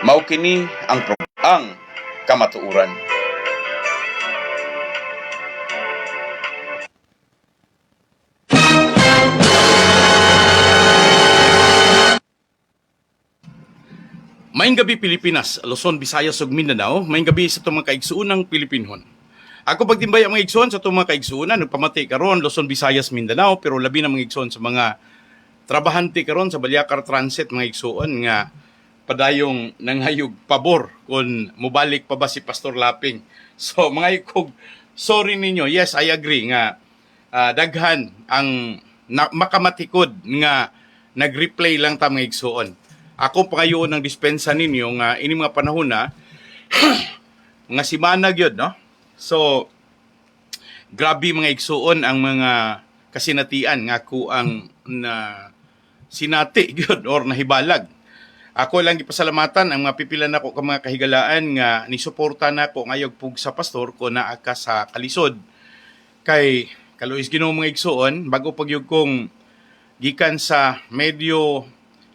Mao kini ang kamatuuran. Mayong gabi Pilipinas, Luzon, Visayas ug Mindanao. Mayong gabi sa itong mga kaigsuunang Pilipinhon. Ako pagtimbay ang mga igsoon sa itong mga kaigsuunan, nagpamati karon Luzon, Visayas, Mindanao, pero labi na mga igsoon sa mga trabahante karon sa Balyakar Transit, mga igsuon nga padayong nanghayog pabor kung mubalik pa ba si Pastor Laping. So mga ikog, sorry ninyo, yes I agree nga daghan ang makamatikod nga nag-replay lang ta mga igsuon. Ako pangayoon ng dispensa ninyo nga ini mga panahon na mga simana gyud, no? So grabe mga igsuon ang mga kasinatian nga ako ang na sinati gyud or nahibalag. Ako lang gipasalamatan ang mga pipila nako ka mga kahigalaan nga nisuporta nako ngayog pug sa pastor ko naa ka sa kalisod. Kay kaluis Ginoo mga igsuon bago pagyug kong gikan sa medyo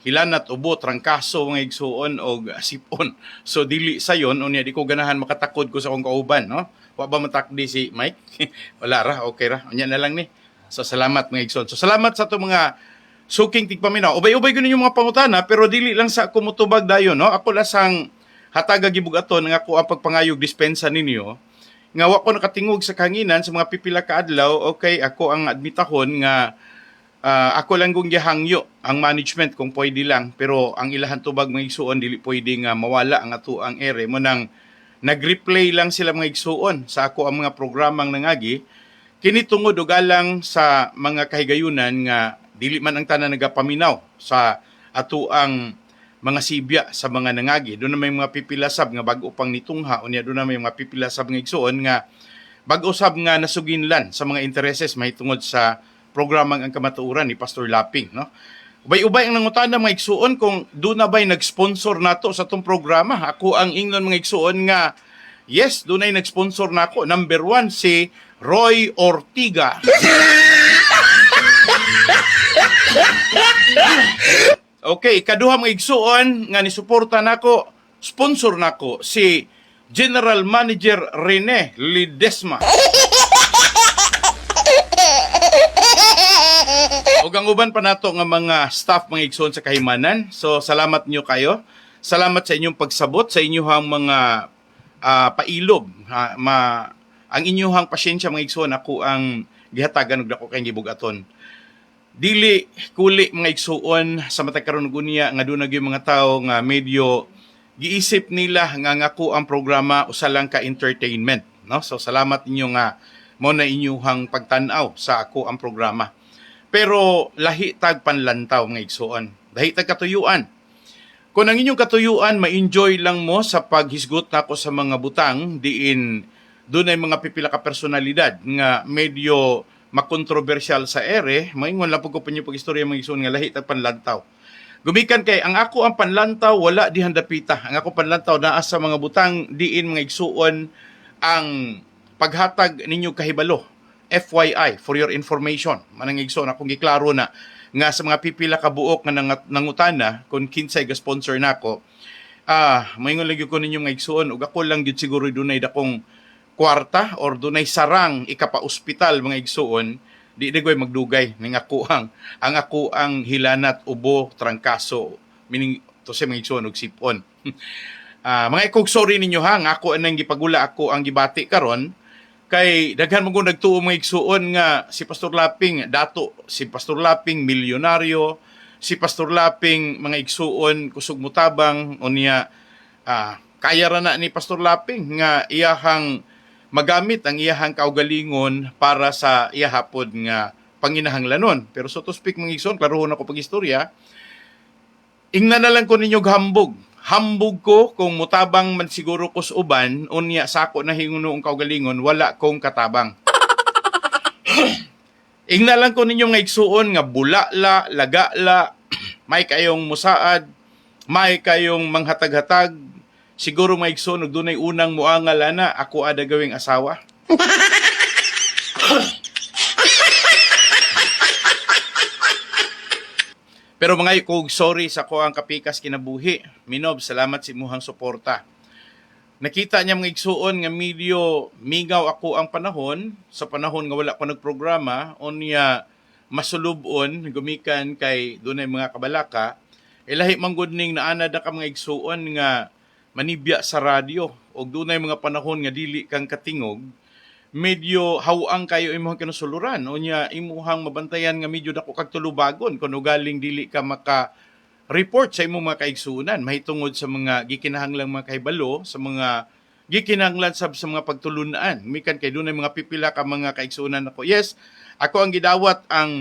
hilanat ubo trangkaso mga igsuon og sipon. So dili sayon unya di ko ganahan makatakod ko sa akong kauban, no? Wa ba matakdi si Mike? Wala ra, okay ra. Unya na lang ni. So salamat mga igsoon. So salamat sa to mga suking tigpaminaw. Ubay-ubay ko ninyo mga pangutana pero dili lang sa ako motubag dayon, no? Ako lasang hataga gibugaton nga ako ang pagpangayog dispensa ninyo. Nga wa ko nakatingog sa kanginan sa mga pipila ka adlaw, okay, ako ang admitahon nga ako lang kung gihangyo ang management kung pwede lang, pero ang ilahan tubag mga igsuon dili pwede nga mawala ang ato ang ere mo nang nag-replay lang sila mga igsuon sa ako ang mga programang nangagi kini tungod og alang sa mga kahigayunan nga dili man ang tanan nagapaminaw sa ato ang mga sibya sa mga nangagi. Doon na may mga pipilasab nga bag-o pang nitungha unya doon na may mga pipilasab nga igsuon nga bag-o sab nga nasuginlan sa mga intereses mahitungod sa programang ang kamatuuran ni Pastor Laping, no? Ubay-ubay ang nangutana mga igsuon kung doon na ba'y nag-sponsor nato sa itong programa. Ako ang ingnon mga igsuon nga, yes, doon ay nag-sponsor na ako. Number 1, si Roy Ortiga. Okay, ikaduha mga igsuon nga nisuporta nako, sponsor nako si General Manager Rene Ledesma. O ang uban pa nato nga mga staff mga igsoon sa kahimanan. So salamat niyo kayo. Salamat sa inyong pagsabot sa inyong mga pailob. Ang inyong pasyensya mga igsoon ako ang gihatagan og dako kay gibugaton. Dili kuli mga igsoon sa matag karon gunya nga dunay mga tawo nga medyo giisip nila nga ngako ang programa usa lang ka entertainment, no? So salamat ninyo nga mo na inyong pagtan-aw sa ako ang programa. Pero lahi tag panlantaw mga igsuon. Lahi tag katuyuan. Kung ang inyong katuyuan ma-enjoy lang mo sa paghisgot nako sa mga butang diin doon ay mga pipila ka personalidad nga medyo makontrobersyal sa ere, maingon lang po ko panyo pag-istorya mga igsuon nga lahi tag panlantaw. Gumikan kay ang ako ang panlantaw wala di handapita. Ang ako panlantaw naa sa mga butang diin mga igsuon ang paghatag ninyo kahibalo. FYI, for your information. Manang igsoon akong giklaro na nga sa mga pipila ka buok nga nangutana kung kinsay ga-sponsor nako. Maingon lagi ko ninyo nga igsoon ug ako lang gyud siguro dunay dakong kwarta or dunay sarang ikapa-ospital mga igsoon, di koy magdugay ning ako ang ako ang hilanat ubo trangkaso meaning to sa mga igsoon og sipon. Mga ikog sorry ninyo ha, nga ako anang gipagula ako ang gibati karon. Kay daghan mo kung nagtuo mga igsuon nga si Pastor Laping dato, si Pastor Laping milyonaryo, si Pastor Laping mga igsuon kusog mutabang unya kaya ra na ni Pastor Laping nga iyahang magamit ang iyahang kaugalingon para sa iyahapod nga panginahanglanon. Pero so to speak mga igsuon, klarohon ako pag-istorya. Ingnan na lang ko ninyo hambog. Hambog ko kung mutabang man siguro ko sa uban, unya sa ako na hingunoong kaugalingon, wala kong katabang. Ingna lang ko ninyo nga igsuon nga bulala, lagala, may kayong musaad, may kayong manghatag-hatag, siguro may igsuon og dunay unang muangal ana, ako ada gawing asawa. Pero mga kog sorry sa ko ang kapikas kinabuhi. Minob, salamat sa imuhang suporta. Nakita niya mga igsuon nga medyo migaw ako ang panahon, sa panahon nga wala ko nagprograma, unya masulubon, gumikan kay dunay mga kabalaka, ilahi manggod ning naanad na ka mga igsuon nga manibya sa radyo, o dunay mga panahon nga dili kang katingog, medyo hawang kayo imuhang kinusuluran, unya imuhang mabantayan nga medyo dako kag tulubagon, kung galing dili ka maka report sa imong mga kaigsunan mahitungod sa mga gikinahanglang mga kahibalo, sa mga gikinahanglan sa mga pagtulunan. Mikan kay dunay mga pipila ka mga kaigsunan ako. Yes, ako ang gidawat ang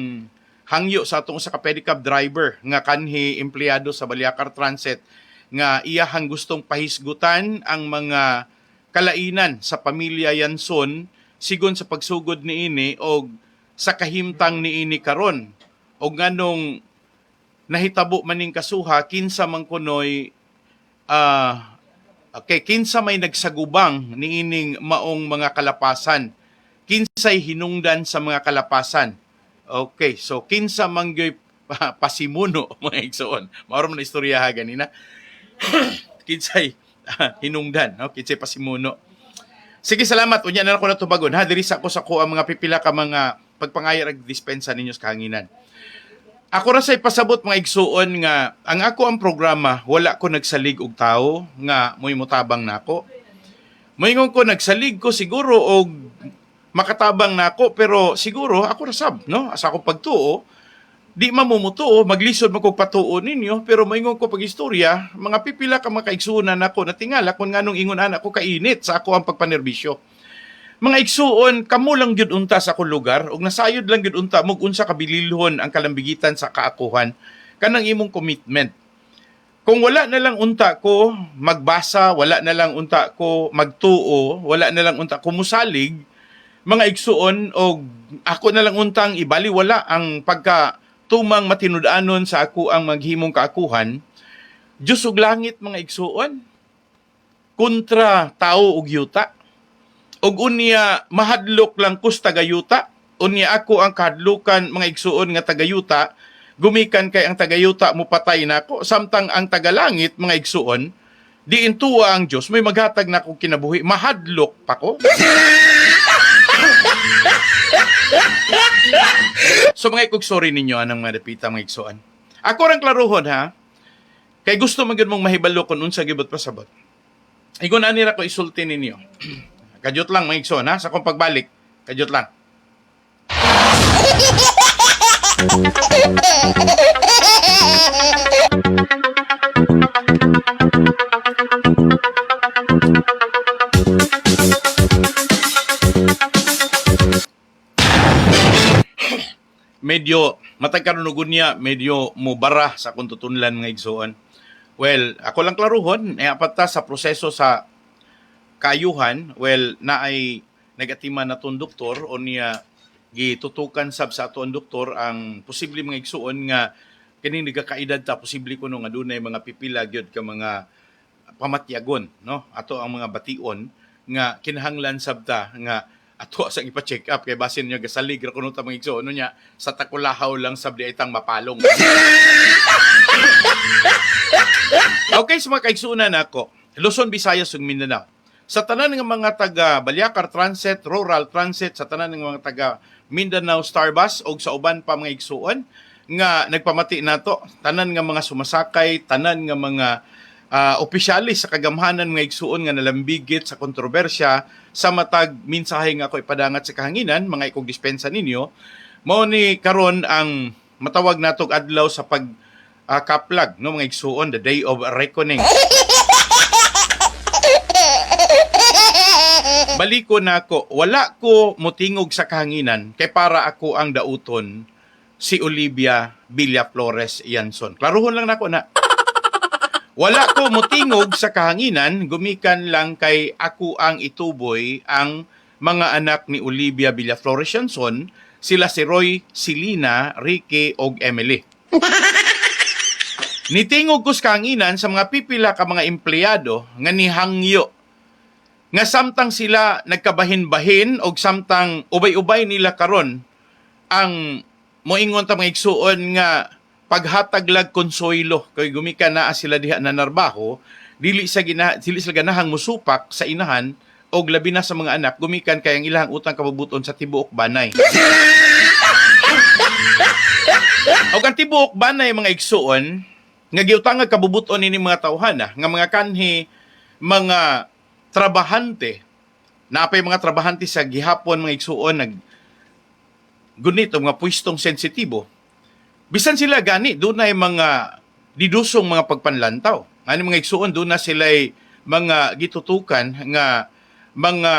hangyo sa atong usa ka pedicab driver nga kanhi empleyado sa Baliakar Transit nga iyahang gustong pahisgutan ang mga kalainan sa pamilya Yanson sigon sa pagsugod niini og sa kahimtang niini karon. Og nganong nahitabo maning kasuha kinsa man kunoy kinsa may nagsagubang niining maong mga kalapasan, kinsay hinungdan sa mga kalapasan. Okay, so kinsa man gyoy pasimuno mga igsoon, mao man istorya ganina. Kinsay hinungdan, no? Kinsay pasimuno. Sige, salamat. Unya na ako natubagon ha, diri sa ako sa ko ang mga pipila ka mga pagpangayar ag dispensa ninyo sa kahanginan. Ako ra say pasabot mga igsuon nga ang ako ang programa wala ko nagsalig og tao nga moy motabang nako. Moingon ko nagsalig ko siguro og makatabang nako pero siguro ako ra sab no asa ako pagtuo di mamumutuo maglisod man kog patuo ninyo pero moingon ko pag istorya mga pipila ka mga kaigsuonan nako natingala kun nganong ingon ana ko kainit sa ako ang pagpanerbisyo. Mga igsuon, kamo lang gyud unta sa akong lugar ug nasayod lang gyud unta mug unsa kabililhon ang kalambigitan sa kaakuhan kanang imong commitment. Kung wala na lang unta ko magbasa, wala na lang unta ko magtuo, wala na lang unta ko musalig, mga igsuon og ako na lang untang ibaliwala ang pagkatumang matinud-anon sa ako ang maghimong kaakuhan, Diyos ug langit mga igsuon kontra tao ug yuta. Og unya mahadlok lang kus tagayuta, unya ako ang kahadlukan mga igsuon nga tagayuta, gumikan kay ang tagayuta mo patay nako, samtang ang tagalangit mga igsuon, diin tuwa ang Dios may maghatag nako kinabuhi, mahadlok pa ko. So mga ikog sorry ninyo anang mga dapita mga igsuon. Ako rang klaruhon ha, kay gusto man gyud mong mahibalo kung unsa gibot pasabot. Igon ani ra ko isulti ninyo. Kadyot lang mga igsoon ha, sa kong pagbalik, kadyot lang. Medyo, matag karunugon niya, medyo mubara sa kung tutunlan mga igsoon. Well, ako lang klaruhon, apat ta sa proseso sa kayuhan, well, na ay negatiman na itong doktor o niya gitutukan sab sa ato ang doktor ang posible mga igsuon nga kining nagakaedad ta posible kuno nga dunay mga pipila gyud ka mga pamatyagon no ato ang mga bation nga kinahanglan sabta nga ato sa ipa-check up kay basin niya gasalig ra kuno ta mga igsuon no nya sa takulahaw lang sab di itang mapalong. Okay, sa mga kaigsuonan nako, Luzon, Visayas ug Mindanao. Sa tanan ng mga taga Baliakar Transit, Rural Transit, sa tanan ng mga taga Mindanao Starbus o sa uban pa mga igsuon nga nagpamati nato, tanan nga mga sumasakay, tanan nga mga opisyalis sa kagamhanan mga igsuon nga nalambigit sa kontrobersya sa matag mensahe nga ako ipadangat sa kahanginan, mga ikong dispensa ninyo, mao ni karon ang matawag natog adlaw sa pag kaplag no mga igsuon, the day of reckoning. Baliko na ako, wala ko motingog sa kahanginan kay para ako ang dauton si Olivia Villaflores Yanson. Klaruhon lang nako na. Wala ko motingog sa kahanginan, gumikan lang kay ako ang ituboy ang mga anak ni Olivia Villaflores Yanson, sila si Roy, Silina, Ricky og Emily. Nitingog ko sa kahanginan sa mga pipila ka mga empleyado nga nihangyo nga samtang sila nagkabahin-bahin o samtang ubay-ubay nila karon ang moingon ta mga igsuon nga paghataglag konsoylo kay gumikan na sila diha na narbaho, dili sila ganahang musupak sa inahan og labi na sa mga anak gumikan kay ang ilang utang kabubuton sa tibuok banay. Og ang tibuok banay mga igsuon nga giutang kabubuton ini mga tawhana nga mga kanhi mga trabahante napay mga trabahante sa gihapon mga igsuon nag gunito mga pwestong sensitibo. Bisan sila gani dunay mga didusong mga pagpanlantaw. Ano mga igsuon doon na sila'y mga gitutukan nga mga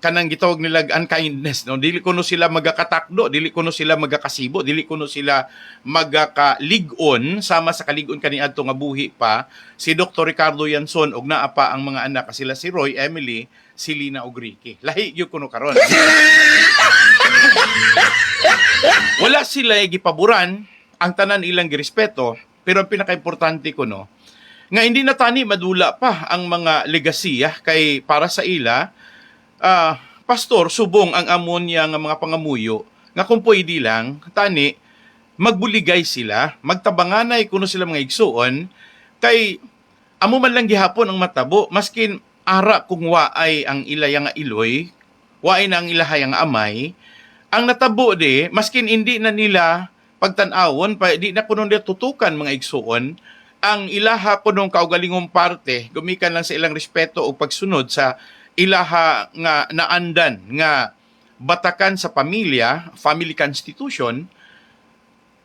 kanang gitawag nila unkindness. No? Dili kuno sila magakatakdo, dili kuno sila magakasibo, dili kuno sila magakaligon sama sa kaligon kaniadto nga buhi pa si Dr. Ricardo Yanson og naa pa ang mga anak sila si Roy, Emily, si Lina ug Ricky. Lahi gyud kuno karon. Wala sila gipaboran ang tanan ilang girespeto, pero ang pinakaimportante ko no, nga hindi na tani madula pa ang mga legasiya kay para sa ila, pastor subong ang amon niya nga mga pangamuyo nga kung pwede lang tani magbuligay sila, magtabanganay kuno sila mga igsuon kay amo man lang gihapon ang matabo maskin ara kung waay ang ilaya nga iloy, waay na ang ilahay nga amay. Ang natabo di, maskin hindi na nila pagtanawon, di na kuno nila tutukan mga igsuon, ang ilaha kunong kaugalingong parte, gumikan lang sa ilang respeto o pagsunod sa ilaha nga naandan nga batakan sa pamilya, family constitution,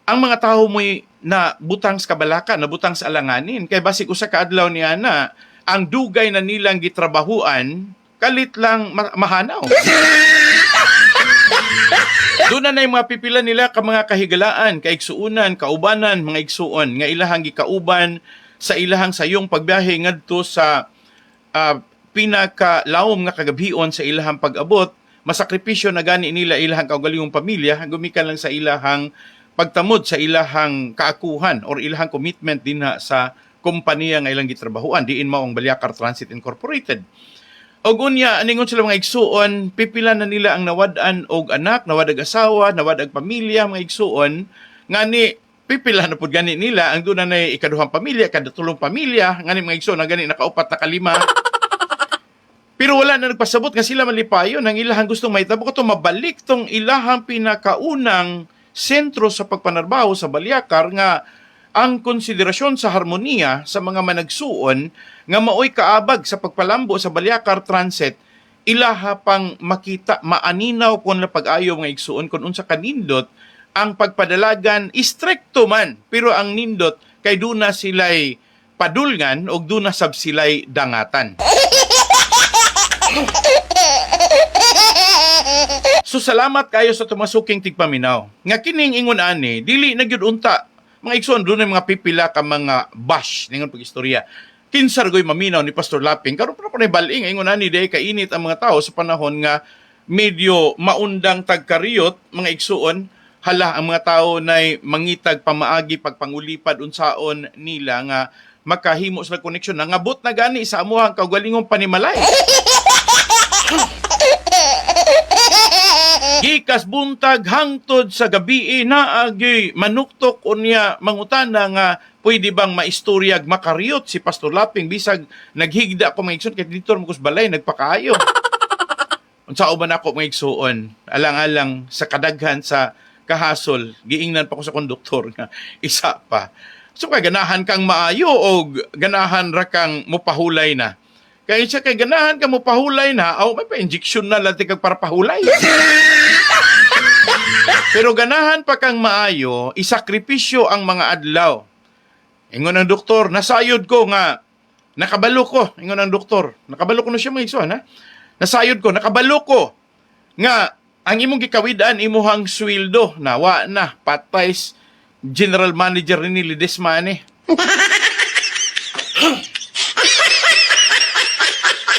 ang mga tao mo'y na butang sa kabalakan, na butang sa alanganin. Kaya basig usa ka adlaw niya na, ang dugay na nilang gitrabahuan, kalit lang mahanaw. Doon na yung mga pipila nila ka mga kahigalaan, kaigsuunan, kaubanan, mga igsuon, nga ilahang gikauban sa ilahang sayong pagbiyahe ngadto sa pinakalawom nga kagabion sa ilahang pag-abot, masakripisyo na gani nila ilahang kaugalingong pamilya, gumikan lang sa ilahang pagtamod sa ilahang kaakuhan or ilahang commitment din sa kompanya nga ilang gitrabahuan, diin mao ang Baliakar Transit Incorporated. Og unya aningon sila mga igsuon, pipila na nila ang nawad-an og anak, nawadag asawa, nawadag pamilya mga igsuon, ngani pipila na pud gani nila ang doon na ikaduhang pamilya, kadatulong pamilya, ngani mga igsuon na gani nakaupat na kalima. Pero wala na nagpasabot nga sila malipayon ang ilahang gustong mahitabo kato mabalik tong ilahang pinakaunang sentro sa pagpanarbaho sa Baliakar nga ang konsiderasyon sa harmonia sa mga managsuon nga maoy kaabag sa pagpalambo sa Baliakar Transit, ilaha pang makita maaninaw kung na pag-ayo mga igsuon kung unsa kanindot ang pagpadalagan istrikto man, pero ang nindot kay duna sila'y padulngan o duna sab sila'y dangatan. So salamat kayo sa tumasuking tigpaminaw. Nga kining ingon ani, dili na gyud unta mga igsoon, doon ay mga pipila ka mga bash ningon pag-istorya. Kinsar goy maminaw ni Pastor Laping, karon pa ko na baling, ingon ani day kainit ang mga tao sa panahon nga medyo maundang tagkariyot, mga igsoon, hala ang mga tao nay mangitag pamaagi pagpangulipad unsaon nila nga makahimo sa koneksyon. Nangabot na gani sa amuhang kaugalingong panimalay. Gikas buntag hangtod sa gabi naagi manuktok unya mangutana nga pwede bang maistoryag makariyot si Pastor Laping bisag naghigda ko mga igsoon kay dito mo kus balay nagpakaayo. Unsao ba nako mga igsoon alang-alang sa kadaghan sa kahasol giingnan pa ko sa konduktor nga isa pa. So kay ganahan kang maayo o ganahan ra kang mopahulay na. Kaya siya kay ganahan ka mo pahulay na, may pa-injection na lang kag para pahulay. Pero ganahan pa kang maayo, isakripisyo ang mga adlaw. Ingon ang doktor, nasayod ko nga, nakabalo ko. Ingon ang doktor, nakabalo ko na siya mga igsoon, ha? Nasayod ko, nakabalo ko. Nga, ang imong gikawidaan, imuhang sweldo, nawa na, patay general manager ni Lidesmane.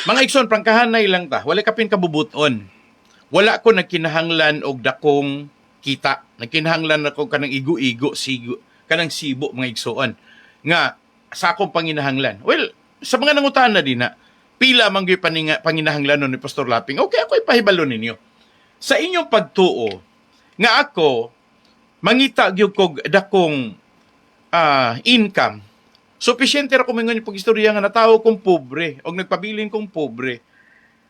Mga igsoon, prangkahanay lang ta. Wala kapin kabubuton. Wala ko nagkinahanglan og dakong kita. Nagkinahanglan ako kanang igo-igo, kanang sibo, mga igsoon. Nga, sa akong panginahanglan. Well, sa mga nangutan na din na, pila man gyud panginahanglan ni Pastor Laping. Okay, ako ipahibalo ninyo. Sa inyong pagtuo, nga ako, mangita gyud kog dakong income. Sufficiente ra ko mingon yung pag-istorya nga natawo kong pobre o nagpabilin kong pobre.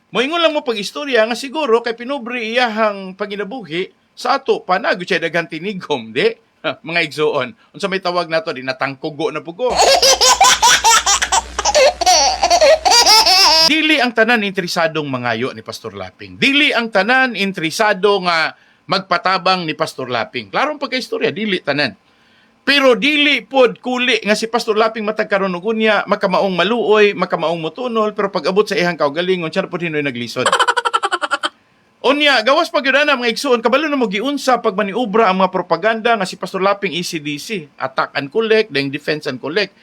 Moingon lang mo pag-istorya nga siguro kay pinobre iyahang panginabuhi sa ato pa na gyud siya daghang tinigom, di? Mga igsoon. Unsa may tawag nato di natangkugo na pugo. Dili ang tanan interesadong mangayo ni Pastor Laping. Dili ang tanan interesado nga magpatabang ni Pastor Laping. Klarong pagka-istorya, dili tanan. Pero dili pod kuli nga si Pastor Laping matag karon og unya, makamaong maluoy, makamaong motunol, pero pag abot sa iyang kaugalingon, siya pod hinoy naglisod. Unya, gawas pa gyud na mga igsoon, kabalo na mo giunsa pag maniubra ang mga propaganda nga si Pastor Laping ECDC, attack and collect, then defense and collect.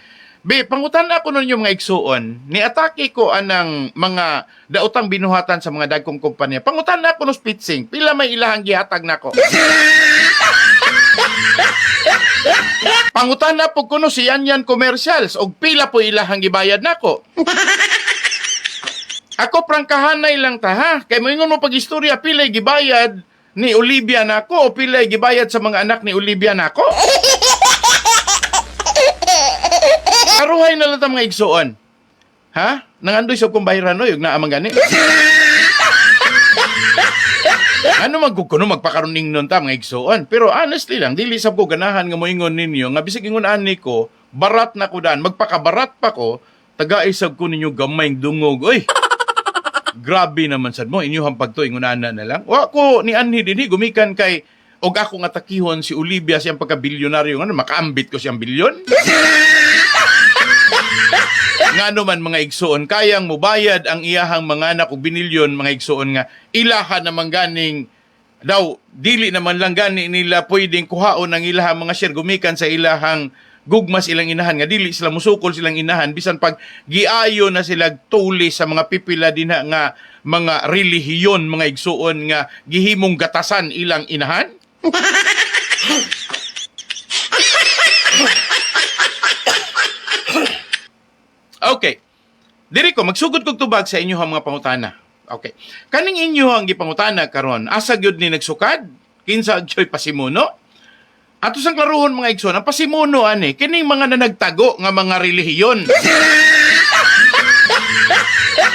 Pangutan ako nun yung mga igsuon, ni-atake ko anang mga daotang binuhatan sa mga dagkong kumpanya. Pangutan na ako no spitsing, pila may ilahang gihatag nako. Pangutan na po kuno si Yan Commercials, og pila po ilahang gibayad nako. Ako prangkahanay lang ta ha, kay moingon mo pag-istorya, pila gibayad ni Olivia nako o pila gibayad sa mga anak ni Olivia nako. Karuhay na lang ta mga igsoon. Ha? Nangandoy sa kong bahiran no, yung naamang gani. Ano magkukuno magpakaruning nun ta mga igsoon. Pero honestly lang, dili sab ko ganahan nga moingon ninyo, nga bisig ingon ani ko, barat na ko daan, magpakabarat pa ko, taga-isab ko ninyo gamayng dungog. Oy! Grabe naman sad mo, inyong pagto, ingunana na lang. Wa ko ni Anhi dinhi, gumikan kay, og ako nga takihon si Olivia siyang pagka-bilyonaryo, ano, makaambit ko siyang bilyon. Nga naman mga igsoon, kayang mubayad ang iyahang mga anak o binilyon mga igsoon nga ilaha naman ganing daw, dili naman lang gani nila pwedeng kuhaon ang ilahang mga share gumikan sa ilahang gugmas ilang inahan nga dili sila musukol silang inahan bisan pag giayo na sila tuli sa mga pipila dinha nga mga relihiyon mga igsoon nga gihimong gatasan ilang inahan. Okay. Diri ko magsugod kog tubag sa inyo mga pangutana. Okay. Kaning inyo ang gipangutana karon, asa gyud ni nagsukad? Kinsa agyoy pasimuno? Ato sang klaruhon mga igsoon, ang pasimuno ani kining mga nanagtago nga mga relihiyon.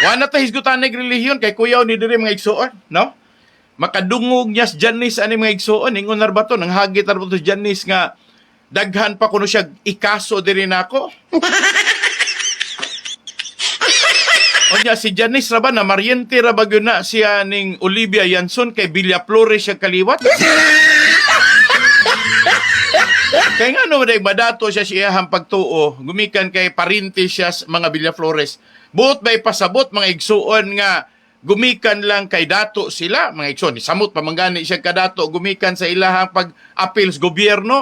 Wa na ta hisgutan ng relihiyon kay kuyaw ni diri mga igsoon, no? Makadungog niya si Janice ani mga igsoon, ingon narbato nang hagit narbato si Janice nga daghan pa kuno siya ikaso diri nako. Onya si Janice ra ba na Mariente ra ba gyud na siya ning Olivia Yanson kay Villa Flores siya kaliwat. Kaya nga no madato siya siyahang pagtuo, gumikan kay parinti siya mga Villa Flores. Buot bay pasabot mga igsuon nga gumikan lang kay dato sila, mga igsuon. Samot pa manggani siya kadato gumikan sa ilahang pag-appeals gobyerno.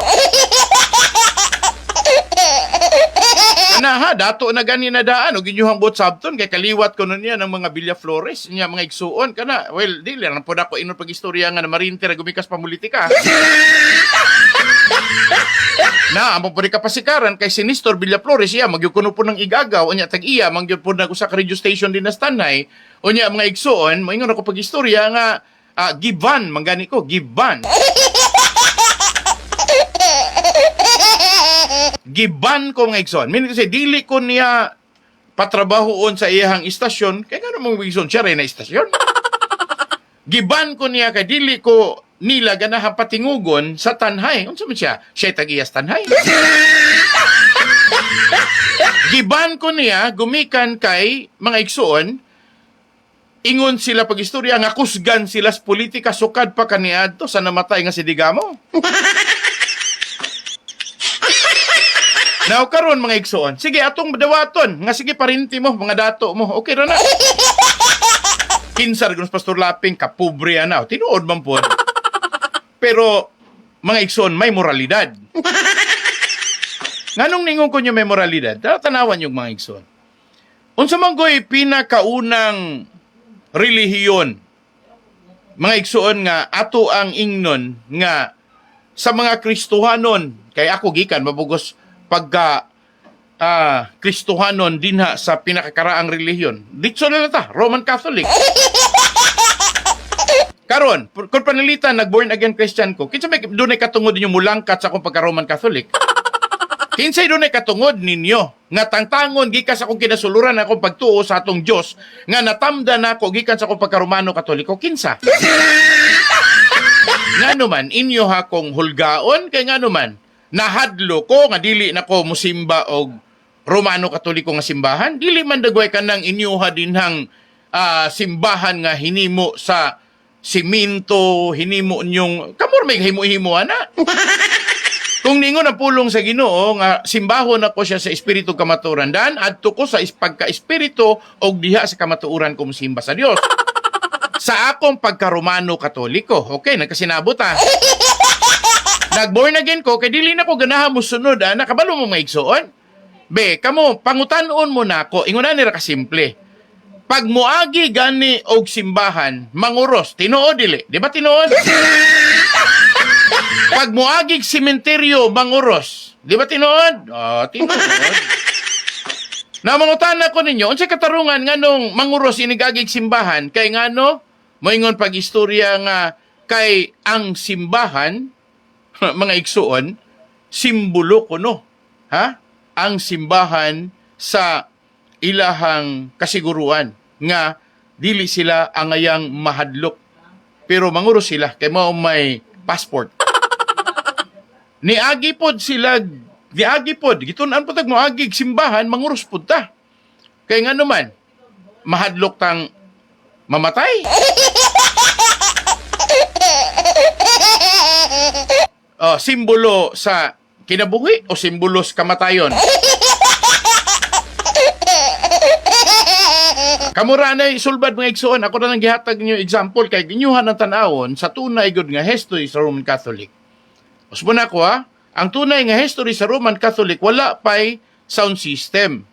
Na ha, dato na gani na daan, o ginyuhang bot sabton, kay kaliwat ko nun yan ng mga Villa Flores, niya mga igsuon ka na. Well, di lang po na ako inon pag-istorya nga na Marinter na gumikas pamulitika. Na, among po di kapasikaran, kay Sinistor Villa Flores, iya, magyukuno po ng igagaw, o niya tag-iya, mangyun po na sa radio station din na Stanay, o niya mga igsuon, moingon ako pag-istorya nga, giban, manggani ko, giban. Giban ko mga igsoon. Meaning to say, dili ko niya patrabahoon sa iyahang istasyon, kaya nga namang igsoon, siya rin na istasyon. Giban ko niya, kay dili ko nila ganahang patingugon sa tanhay. Unsa man siya? Siya tag-iyas tanhay. Giban ko niya, gumikan kay mga igsoon, ingon sila pag-istorya, nga kusgan sila sa politika, sukad pa kaniadto sa namatay nga si Digamo. Now, karon mga igsoon, sige, atong dawaton, nga sige, parinti mo, mga dato mo, okay ra na. Kinsar, gunos Pastor Laping, kapobre na, tinuod man po. Pero, mga igsoon, may moralidad. Nganong ningon ko nyo may moralidad? Tanawan yung mga igsoon. Unsa man goy pinakaunang relihiyon, mga igsoon nga, ato ang ingnon, nga, sa mga Kristohanon, kay ako gikan, mabugos, pagka Kristohanon dinha sa pinakakaraang relihiyon. Dito na ta, Roman Catholic. Karon, kung panalitan nag-born again Christian ko, kinsa may dunay katungod ninyo mulangkat sa akong pagka-Roman Catholic? Kinsay dunay katungod ninyo nga tangtangon gikan sa akong kinasuluran akong pagtuo sa atong Dios nga natamda nako gikan sa akong pagka-Romano Katoliko? Kinsa? Ngano man inyo ha kong hulgaon kay ngano man nahadlo ko nga dili nako musimba og Romano Katoliko nga simbahan, dili man dagway kanang inyo ha dinhang simbahan nga hinimo sa simento, hinimo nyong kamor may himo-himo ana. Kung ningon ang pulong sa Ginoo nga simbahon ako siya sa espiritu kamaturan dan adto ko sa pagka-espiritu og diha sa kamatuoran ko musimba sa Dios. Sa akong pagka-Romano Katoliko, okay, nagkasinabot ha. Nag-born again ko kay dili na ko ganahan mo sunod nakabalo mo maigsoon. Be, kamo pangutanon mo na ako, ingon nira ka simple. Pag muagi gani og simbahan, manguros, tinuod dili, di ba tinuod? Pag muagig sementeryo, manguros. Di ba tinuod? Tinuod. Namangutan ko ninyo, unsay katarungan nganong manguros inigagig simbahan, kay ngano, moingon pag-istorya nga, kay ang simbahan, mga igsuon, simbolo kuno. Ha? Ang simbahan sa ilahang kasiguruan nga dili sila angayang mahadlok. Pero manguros sila, kay mao may passport. Niagi pod sila, gitunan po tag moagig simbahan, mangurus pod ta. Kaya nga naman, mahadlok tang mamatay. Simbolo sa kinabuhi o simbolo sa kamatayon? Kamura na isulbad mga igsoon, ako na lang gihatag niyo example kay ginyuhan ng tanawon sa tunay gud nga history sa Roman Catholic. Usbon ako ang tunay nga history sa Roman Catholic wala pay sound system.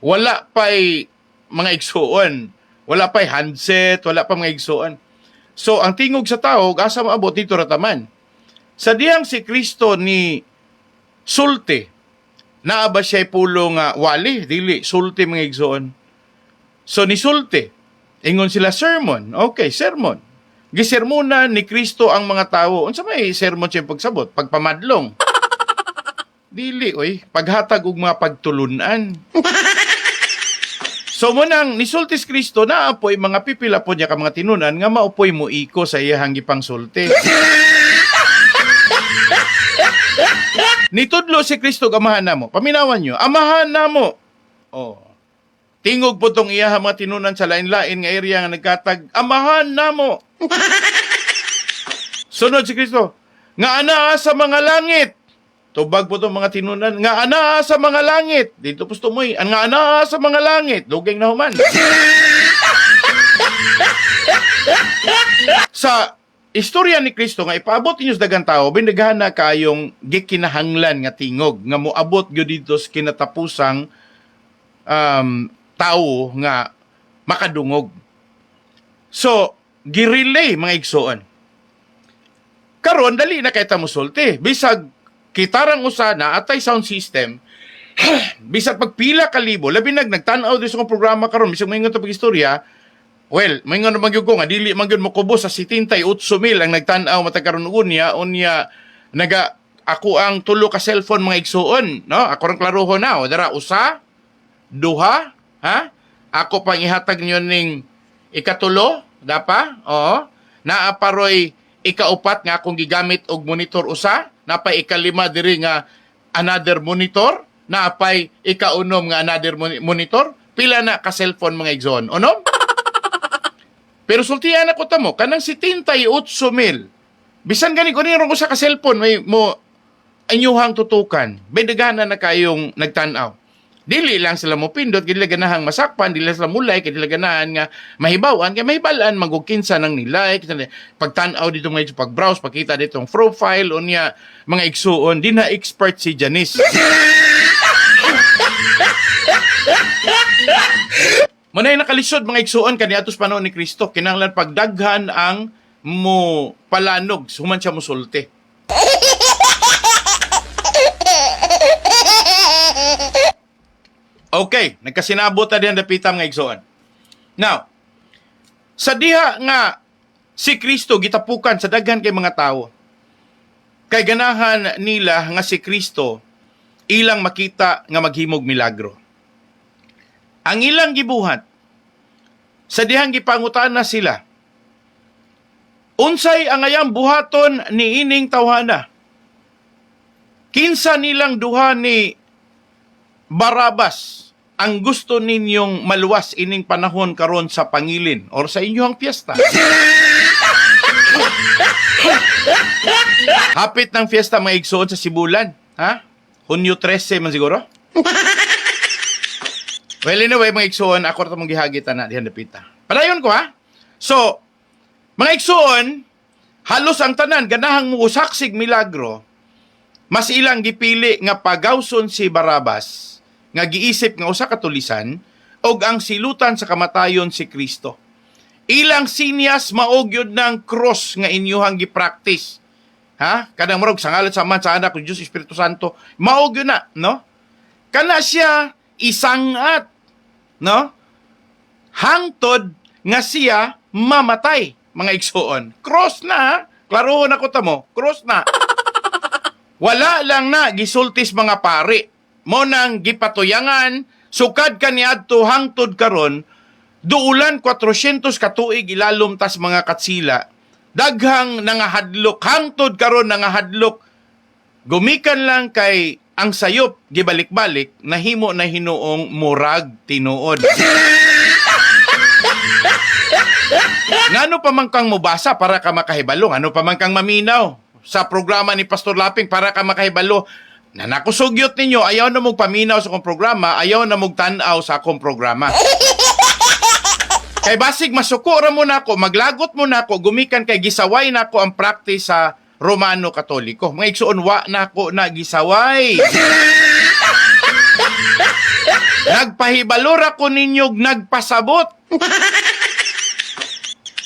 Wala pay mga igsoon. Wala pay handset, wala pa mga igsoon. So ang tingog sa tao asa maabot dito rataman. Sa diyang si Kristo ni sulti, naa ba siya pulong wali? Dili, sulti mga igsoon. So ni sulti, ingon sila sermon. Okay, sermon. Gisermonan ni Kristo ang mga tao. Unsa may sermon siya pagsabot? Pagpamadlong. Dili, oy. Paghatag og mga pagtulunan. So munang nisultis Kristo na apoy mga pipila po niya ka mga tinunan nga maupoy mo iko sa iyahang gipang sulti. Nitudlo si Kristo amahan namo. Paminawan nyo, amahan namo. Tingog po tong iya mga tinunan sa lain-lain nga area nga nagkatag, amahan namo. Sunod si Kristo, nga anaa sa mga langit. Tubag po tong mga tinunan, nga anaa sa mga langit. Dito po tumoy, nga anaa sa mga langit. Dugeng na human. Sa istorya ni Kristo nga ipaabot ninyo sa daghang tao, binaghan na kayong gikinahanglan nga tingog nga moabot gyud dito sa kinatapusang tao nga makadungog. So, girelay mga igsoon. Karon dali na kay ta mosulti. Bisag kitarang usa na atay sound system, bisag pagpila ka libo, labi nagtan-aw sa programa karon, bisag moingon ta pag-istorya, well, moingon man gyud ko nga dili man gyud mokubos sa 78,000 ang nagtan-aw matag karon unya naga ako ang tulo ka cellphone mga igsoon, no? Ako rang klarohon na, dara usa, duha, ha? Ako pang ihatag nyo ning ikatulo, dapa? Naaparoy ikaupat nga akong gigamit og monitor usa, napay ikalima diri nga another monitor, napay ikaunom nga another monitor, pila na ka cellphone mga igsoon. Onom? Pero sultihan ako tamo, kanang 78,000. Bisan gani ko nirong usa ka cellphone, may mo anyuhang tutukan. Bedagana na kayong nagtanaw. Dili lang sila mo pindot, dili ganahang masakpan, dili sila mulay, dili ganahan nga mahibawan, kaya mahibalaan, magugkinsa ng nilay, pagtanaw dito mga pag-browse, pakita ditong profile, o niya mga igsuon, di na expert si Janice. Manay nakalisod mga igsuon, kaniatos panahon ni Kristo, kinahanglan pagdaghan ang mo palanog, human siya musulti. Okay, nagkasinabot na din dapita mga igsoon. Now, sa diha nga si Kristo gitapukan sa daghan kay mga tawo. Kay ganahan nila nga si Kristo ilang makita nga maghimog milagro. Ang ilang gibuhat, sa dihang gipangutana sila, unsay ang ayang buhaton ni ining tawhana? Kinsa nilang duha ni Barabas ang gusto ninyong maluwas ining panahon karon sa pangilin or sa inyong piyesta? Hapit ng fiesta mga igsoon sa Sibulan, ha? Hunyo 13 man siguro? Well, anyway, mga igsoon, ako ito mong gihagitan na dihan dapita. Padayon ko, ha? So, mga igsoon, halos ang tanan, ganahang mo saksig milagro, mas ilang gipili nga pagawson si Barabas, nga giisip nga usa ka tulisan, og ang silutan sa kamatayon si Kristo. Ilang sinyas maogyod ng cross nga inyuhang gi-practice. Ha? Kadang marog sa ngalan sa Ama, sa Anak, sa Diyos, Espiritu Santo, maogyod na, no? Kana siya isangat, no? Hangtod nga siya mamatay, mga igsoon. Cross na, ha? Klarohon ako tamo, cross na. Wala lang na gisultis mga pari. Mo nang gipatuyangan, sukad kaniadto hangtod karon, duulan 400 katuig ilalom tas mga katsila. Daghang nangahadlok, hangtod karon nangahadlok. Gumikan lang kay ang sayop gibalik-balik, nahimo na hinuong murag tinuod. Ngano pa man kang mubasa para ka makahibalo? Ano pa man kang maminaw sa programa ni Pastor Laping para ka makahibalo? Na nakusugyot ninyo, ayaw na mong paminaw sa akong programa, ayaw na mong tanaw sa akong programa. Kay basig masukura mo na ako, maglagot mo na ako, gumikan kay gisaway na ako ang practice sa Romano Katoliko. Mga igsoon, wa na ako na gisaway. Nagpahibalor ako ninyog nagpasabot.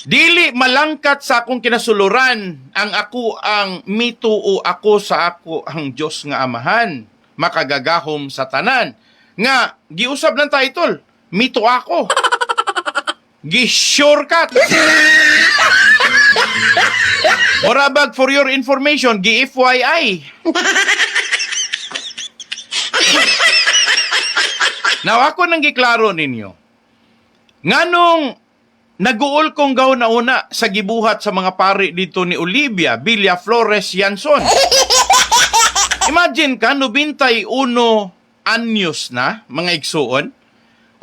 Dili malangkat sa akong kinasuluran ang ako ang mito o ako sa ako ang Diyos nga Amahan, makagagahom sa tanan. Nga, giusab ng title, mito ako. Gi-shortcut. Morabag for your information, gi-FYI. Now, ako nang giklaro ninyo. Nganong naguol kong gaw na una sa gibuhat sa mga pari dito ni Olivia Villa Flores Yanson. Imagine ka, 91 anyos na, mga igsuon.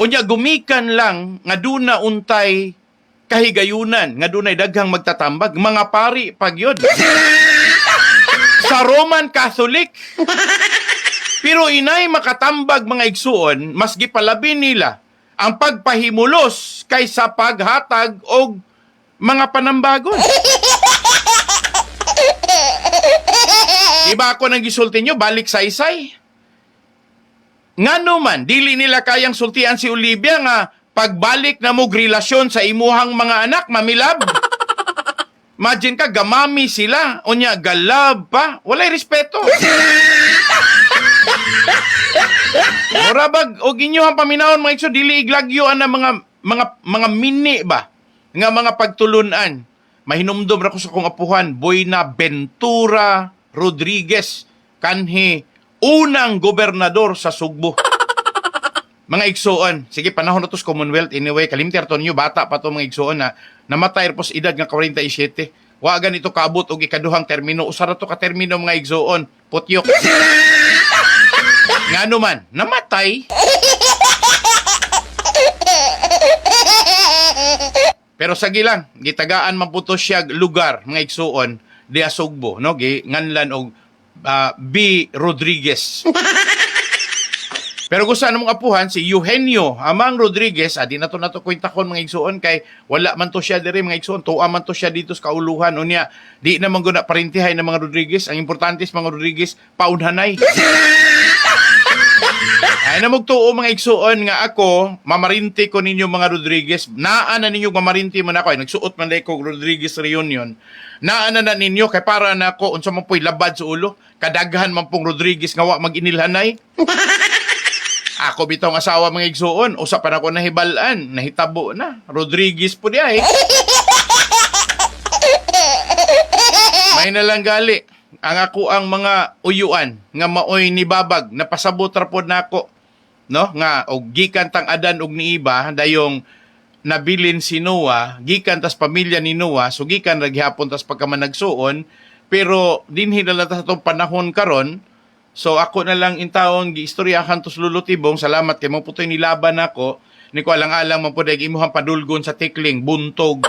Unya gumikan lang nga duna untay kahigayunan, nga dunay daghang magtatambag, mga pari pagyod. Sa Roman Catholic. Pero inay makatambag mga igsuon, mas gipalabi nila ang pagpahimulos kaysa paghatag og mga panambagon. Diba ako nang gisulti nyo, balik saysay? Ngano man, dili nila kayang sultian si Olivia nga pagbalik na mo relasyon sa imuhang mga anak, mamilab. Imagine ka, gamami sila, o niya, galab pa, walay respeto. Morabag og inyohang paminawon mga igsoon, dili iglagyo ana mga mini ba nga mga pagtulunan. Mahinumdom ra ko sa kong apuhan, Boyna Ventura Rodriguez, kanhi unang gobernador sa Sugbo. Mga igsoon, sige panahon na to sa Commonwealth anyway, kalimter to niyo bata pa to mga igsoon na namatay pos edad nga 47. Wa ganito kaabot og ikaduhang termino, usara to ka termino mga igsoon, putyok. Ngano man, namatay. Pero sagi lang, gitagaan man po to siya lugar, mga igsuon, diya Sugbo, no? Nganlan og B. Rodriguez. Pero gusto mong apuhan, si Eugenio Amang Rodriguez, di na to kwintakon mga igsuon, kay wala man to siya diri mga igsuon, tuwa man to siya dito sa kauluhan. O niya, di naman guna parintihay ng mga Rodriguez. Ang importante is mga Rodriguez, paunhanay. Ay na magtuo mga igsuon nga ako, mamarinti ko ninyo mga Rodriguez. Naan na ninyo mamarinti man ako. Ay, nagsuot man ko Rodriguez reunion. Naan na ninyo, kay para na ako, unsa man po'y labad sa ulo. Kadaghan man pong Rodriguez nga wa mag-inilhanay. Ako bitong asawa mga igsuon, usa pa na ako nahibalan, nahitabo na. Rodriguez po di ay. May nalang gali. Ang ako ang mga uyuan nga maoy ni babag napasabot ra pod nako, no, nga og gikan tang adan og niiba dayong nabilin si Noah gikan tas pamilya ni Noah, so gikan ra gihapon tas pagkamanagsuon, pero dinhi na lang ta sa tong panahon karon. So ako na lang intawon giistoryahan tos lulutibong, salamat kay mo putoy nilaban nako, ni ko alang-alang man pud imuhang padulgon sa tikling buntog.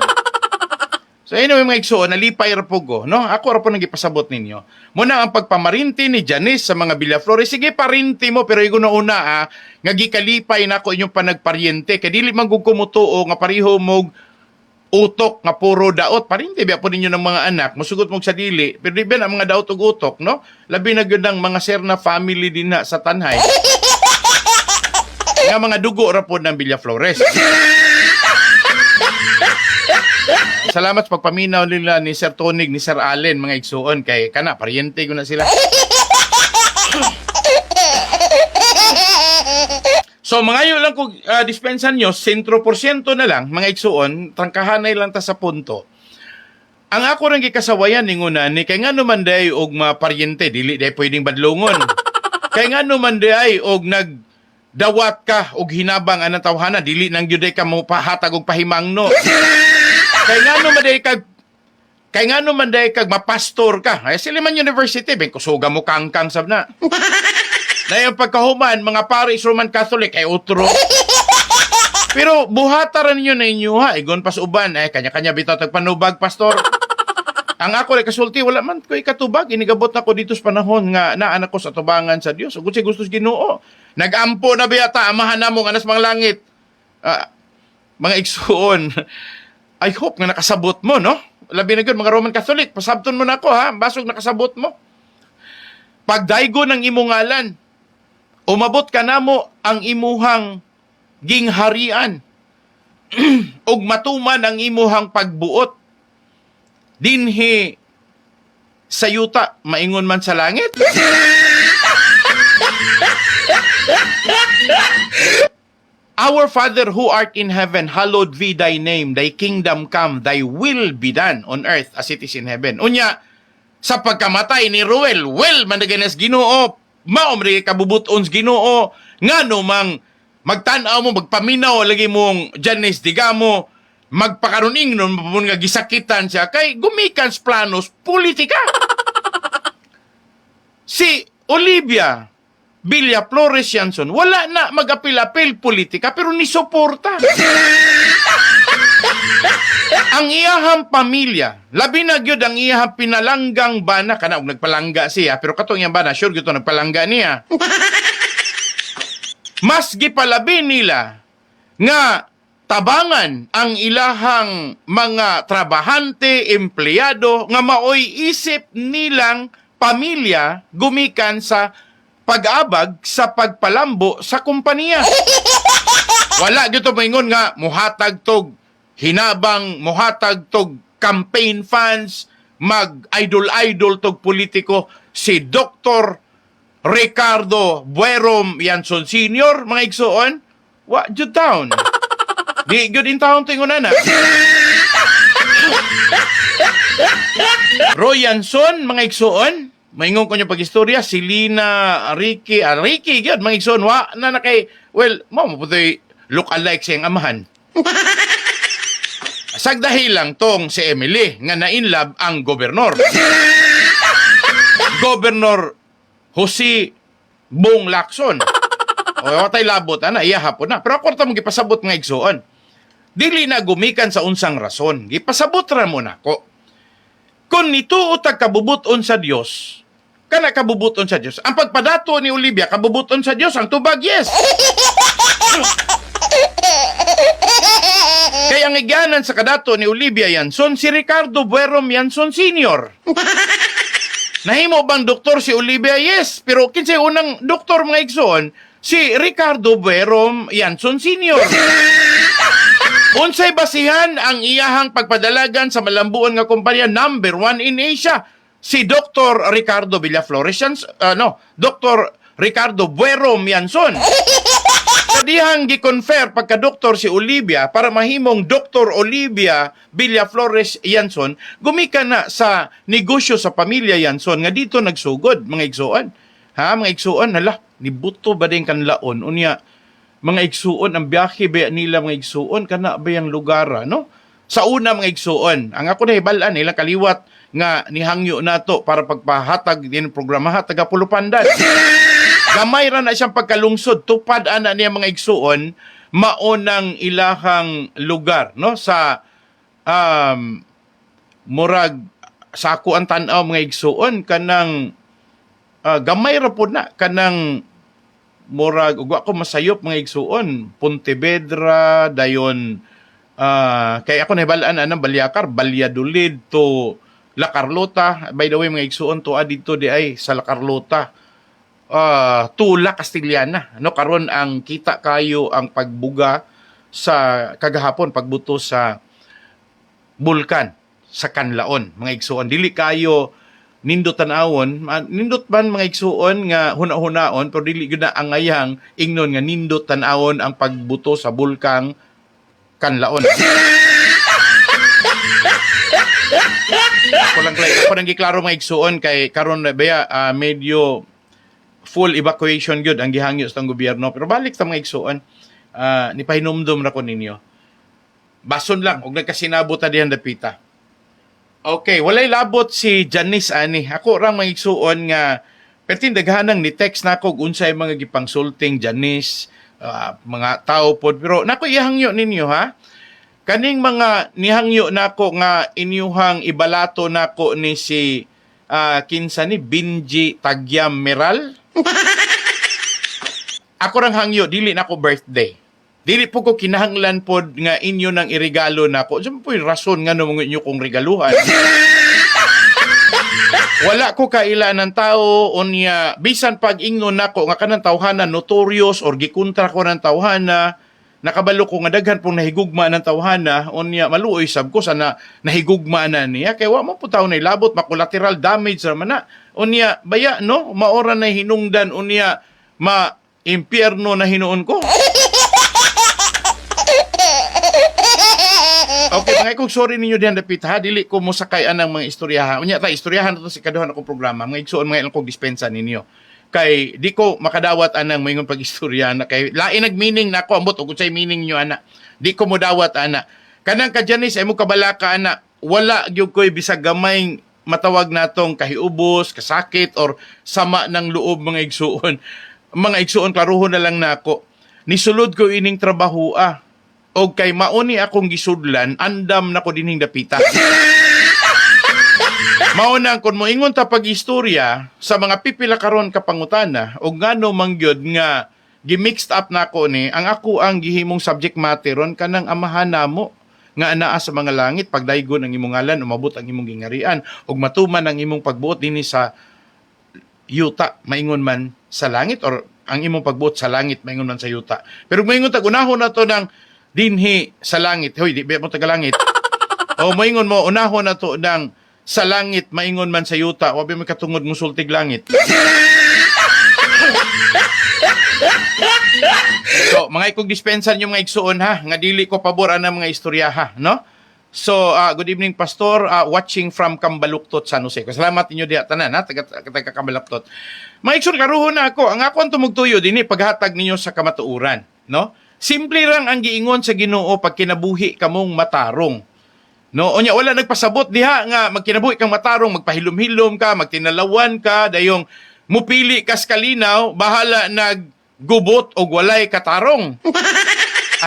So anyway mga igsoon, nalipay ra po go, no? Ako ra po nagipasabot ninyo. Muna ang pagpamarinti ni Janice sa mga Villaflores, sige parinti mo, pero igo na una nga gikalipay nako inyong panagparyente, kay dili man gud kumutuo nga pareho mog utok nga puro daot. Parinti biya po ninyo ng mga anak, musugot mog sa dili, pero di ba ang mga daot ug utok, no? Labi na gyud ang mga serna family din na sa Tanhay. Nga mga dugo ra po ng Villaflores. Salamat sa pagpaminaw nila ni Sir Tonig, ni Sir Allen, mga igsuon, kay kana, paryente ko na sila. So, mga yun lang kung dispensan nyo, 100% na lang, mga igsuon, trangkahanay lang ta sa punto. Ang ako rin gikasawayan ninguna ni kay nga naman day og maparyente, dili day pwedeng badlungon. Kay nga naman day og nagdawat ka og hinabang anang tawhana, dili nang gyud ka mo pahatag og pahimangno. Kay nga naman day kag mapastor ka. Ay Silliman University, ben kusuga mo kangkang sab na. Dahil pagkahuman, mga paris Roman Catholic ay utro. Pero buhataran ninyo na inyo ha. Igon pas uban, ay kanya-kanya bitaw tagpanubag, pastor. Ang ako rin kasulti, wala man ko ikatubag. Inigabot na ko dito sa panahon nga naanak ko sa tubangan sa Diyos. Ug si gustos Ginoo. Nagampo na biyata, amahan na mo nga nas mga langit. Mga igsuon. I hope nga nakasabot mo, no? Labi na yun, mga Roman Catholic, pasabton mo na ako, ha? Basog nakasabot mo. Pagdaigo ng imungalan, umabot ka na mo ang imuhang gingharian, ug matuman ang imuhang pagbuot. Dinhi sa yuta, maingon man sa langit. Our Father who art in heaven, hallowed be thy name, thy kingdom come, thy will be done on earth as it is in heaven. Unya, sa pagkamatay ni Ruel, well, managanas Ginoo, maomri kabubuton sa Ginoo, nga no mang magtanaw mo, magpaminaw, lagi mong Janice digamo, magpakaruning nun, mapapun nga gisakitan siya, kay gumikan sa planos, politika. Si Olivia Villaflores Yanson, wala na mag-apil-apil politika, pero nisuporta. Ang iyahang pamilya, labi na gyud ang iyahang pinalanggang bana, kana og nagpalangga siya, pero katong iyang bana, sure gyud nagpalangga niya. Mas gipalabi nila nga tabangan ang ilahang mga trabahante, empleyado, nga maoy isip nilang pamilya gumikan sa pag-abag sa pagpalambo sa kumpanya. Wala dito maingon nga muhatag tog hinabang, muhatag tog campaign funds, mag-idol-idol tog politiko. Si Dr. Ricardo Buerom Yanson Sr., mga igsuon, wa jud town. Di jud in town tingunan na. Roy Yanson, mga igsuon, maingon ko niyo pag-istorya, si Lina, Ricky, gyud mga igsoon, wa na kay, well, mo putoy look alike siyang amahan. Sagdahil lang tong si Emily, nga na-inlove ang gobernador. Governor Jose Bong Lacson. O, watay labot, iya hapon na. Pero ako mong gipasabot nga igsoon. Dili na gumikan sa unsang rason. Gipasabot ra mo na ko. Kung nituot ang kabubuton sa Dios, kana kabubuton sa Dios. Ang pagpadato ni Olivia, kabubuton sa Dios, ang tubag, yes. Kaya ang igyanan sa kadato ni Olivia Yanson, si Ricardo Buerom Yanson Sr. Nahimo bang doktor si Olivia? Yes. Pero kinsay unang doktor mga igsoon, si Ricardo Buerom Yanson Sr. Unsay basihan ang iyahang pagpadalagan sa malambuon nga kumpanya number 1 in Asia, si Dr. Ricardo Villaflores Dr. Ricardo Buerom Yanson. Sa dihang gi-confer pagka-doktor si Olivia para mahimong Dr. Olivia Villa Flores Yanson, gumikan na sa negosyo sa pamilya Yanson nga dito nagsugod, mga igsuon. Ha, mga igsuon, hala, nibuto ba din kanlaon? Unya, mga igsuon, ang biyahe ba nila mga igsuon, kana ba yung lugar, no? Sa una mga igsuon, ang ako na hibalaan, ilang kaliwat nga nihangyo na to para pagpahatag din programa taga Pulupandan. Gamay ra na siyang pagkalungsod, tupad ana niya mga igsuon, maunang ilahang lugar, no? Sa, murag, sa ako ang tanaw mga igsuon, kanang, gamay ra po na, kanang, murag, ugwa ko masayop mga igsuon, Pontevedra, dayon, kay ako nahibalaan anang Balyakar, Balyadolid to La Carlota. By the way, mga igsuon to dito di ay sa La Carlota. To La Castellana. No, karon ang kita kayo ang pagbuga sa kagahapon, pagbuto sa bulkan sa Kanlaon, mga igsuon. Dili kayo nindot tanawon, nindot man mga igsuon nga huna-hunaon, pero dili gyud na angayang ingnon nga nindot tanawon ang pagbuto sa bulkang Kanlaon. Ako lang giklaro mga igsuon kay karon na baya medyo full evacuation gyud ang gihangyo sa gobyerno. Pero balik sa mga igsuon, ni pahinumdum ra ko ninyo. Bason lang og nagkasinabot ta dihan dapita. Okay, walay labot si Janice ani. Ako ra mga igsuon nga pertin daghanang ni text nako unsay mga gipangsulting Janice, mga tao pod, pero nako ihangyo ninyo ha. Kaning mga nihangyo nako nga inyuhang ibalato nako ni si kinsa ni Binji Tagyam Meral. Ako rang hangyo dili nako birthday. Dili po ko kinahanglan pod nga inyo nang iregalo nako. Sa po yung rason nga no mga inyo kong regaluhan. Wala ko kaila ng tao unya bisan pag ingnon nako nga kanang tawhana notorious or gikontra ko ng tawhana, nakabalo ko nga daghan pong nahigugma ng tawhana unya maluoy sab ko sana nahigugma na niya kay wa mo po taw na ilabot makolateral damage ra man na unya baya no maora na hinungdan unya impyerno na hinuon ko. Okay, mga kong sorry ninyo diyan dapit ha, dili ko mo sakay anang mga istoryahan. Unya ta istoryahan to si kaduhan akong programa, mga igsoon mga ilang kong dispensa ninyo. Kay di ko makadawat anang mayingon pag-istorya na kay lain nag-meaning na ako ambot ug unsay meaning nyo ana. Di ko mo dawat ana. Kanang ka Janice ay mo kabalaka ana, wala gyud koy bisag gamay matawag natong kahiubos, kasakit or sama ng loob mga igsuon. Mga igsuon klaruhon na lang nako. Nisulod ko ining trabaho og kay mauni akong gisudlan, andam nako dinhing dapita. Mauna kun mo ingon ta pag-istorya sa mga pipila karon kapangutana og ngano mangyod nga gi-mixed up nako ni ang ako ang gihimong subject matter ron kanang amahan namo nga anaa sa mga langit pagdaygon ang imong ngalan umabot ang imong gingarian ug matuman ang imong pagbuot dinhi sa yuta maingon man sa langit or ang imong pagbuot sa langit maingon man sa yuta. Pero maingon ta unahon na to ng dinhi sa langit. Hoy, di ba mo taga langit? O maingon mo unahon na to ng sa langit maingon man sa yuta. Wa ba may katungod mo sultig langit. So, mga ikong dispensan yung mga igsuon ha, nga dili ko pabor ana mga istorya ha, no? So, good evening Pastor, watching from Kambaluktot, San Jose. Salamat inyo diha tanan ha, taga Kambaluktot. Mga igsuon karuhon na ako, ang ako ang tumugtuyo dinhi paghatag ninyo sa kamatuuran, no? Simple lang ang giingon sa Ginoo pag kinabuhi kamong matarong. No, onya wala nagpasabot diha nga magkinabuhi kang matarong, magpahilom-hilom ka, magtinalawan ka, dayong mupili kas kalinaw, bahala naggubot og walay katarong.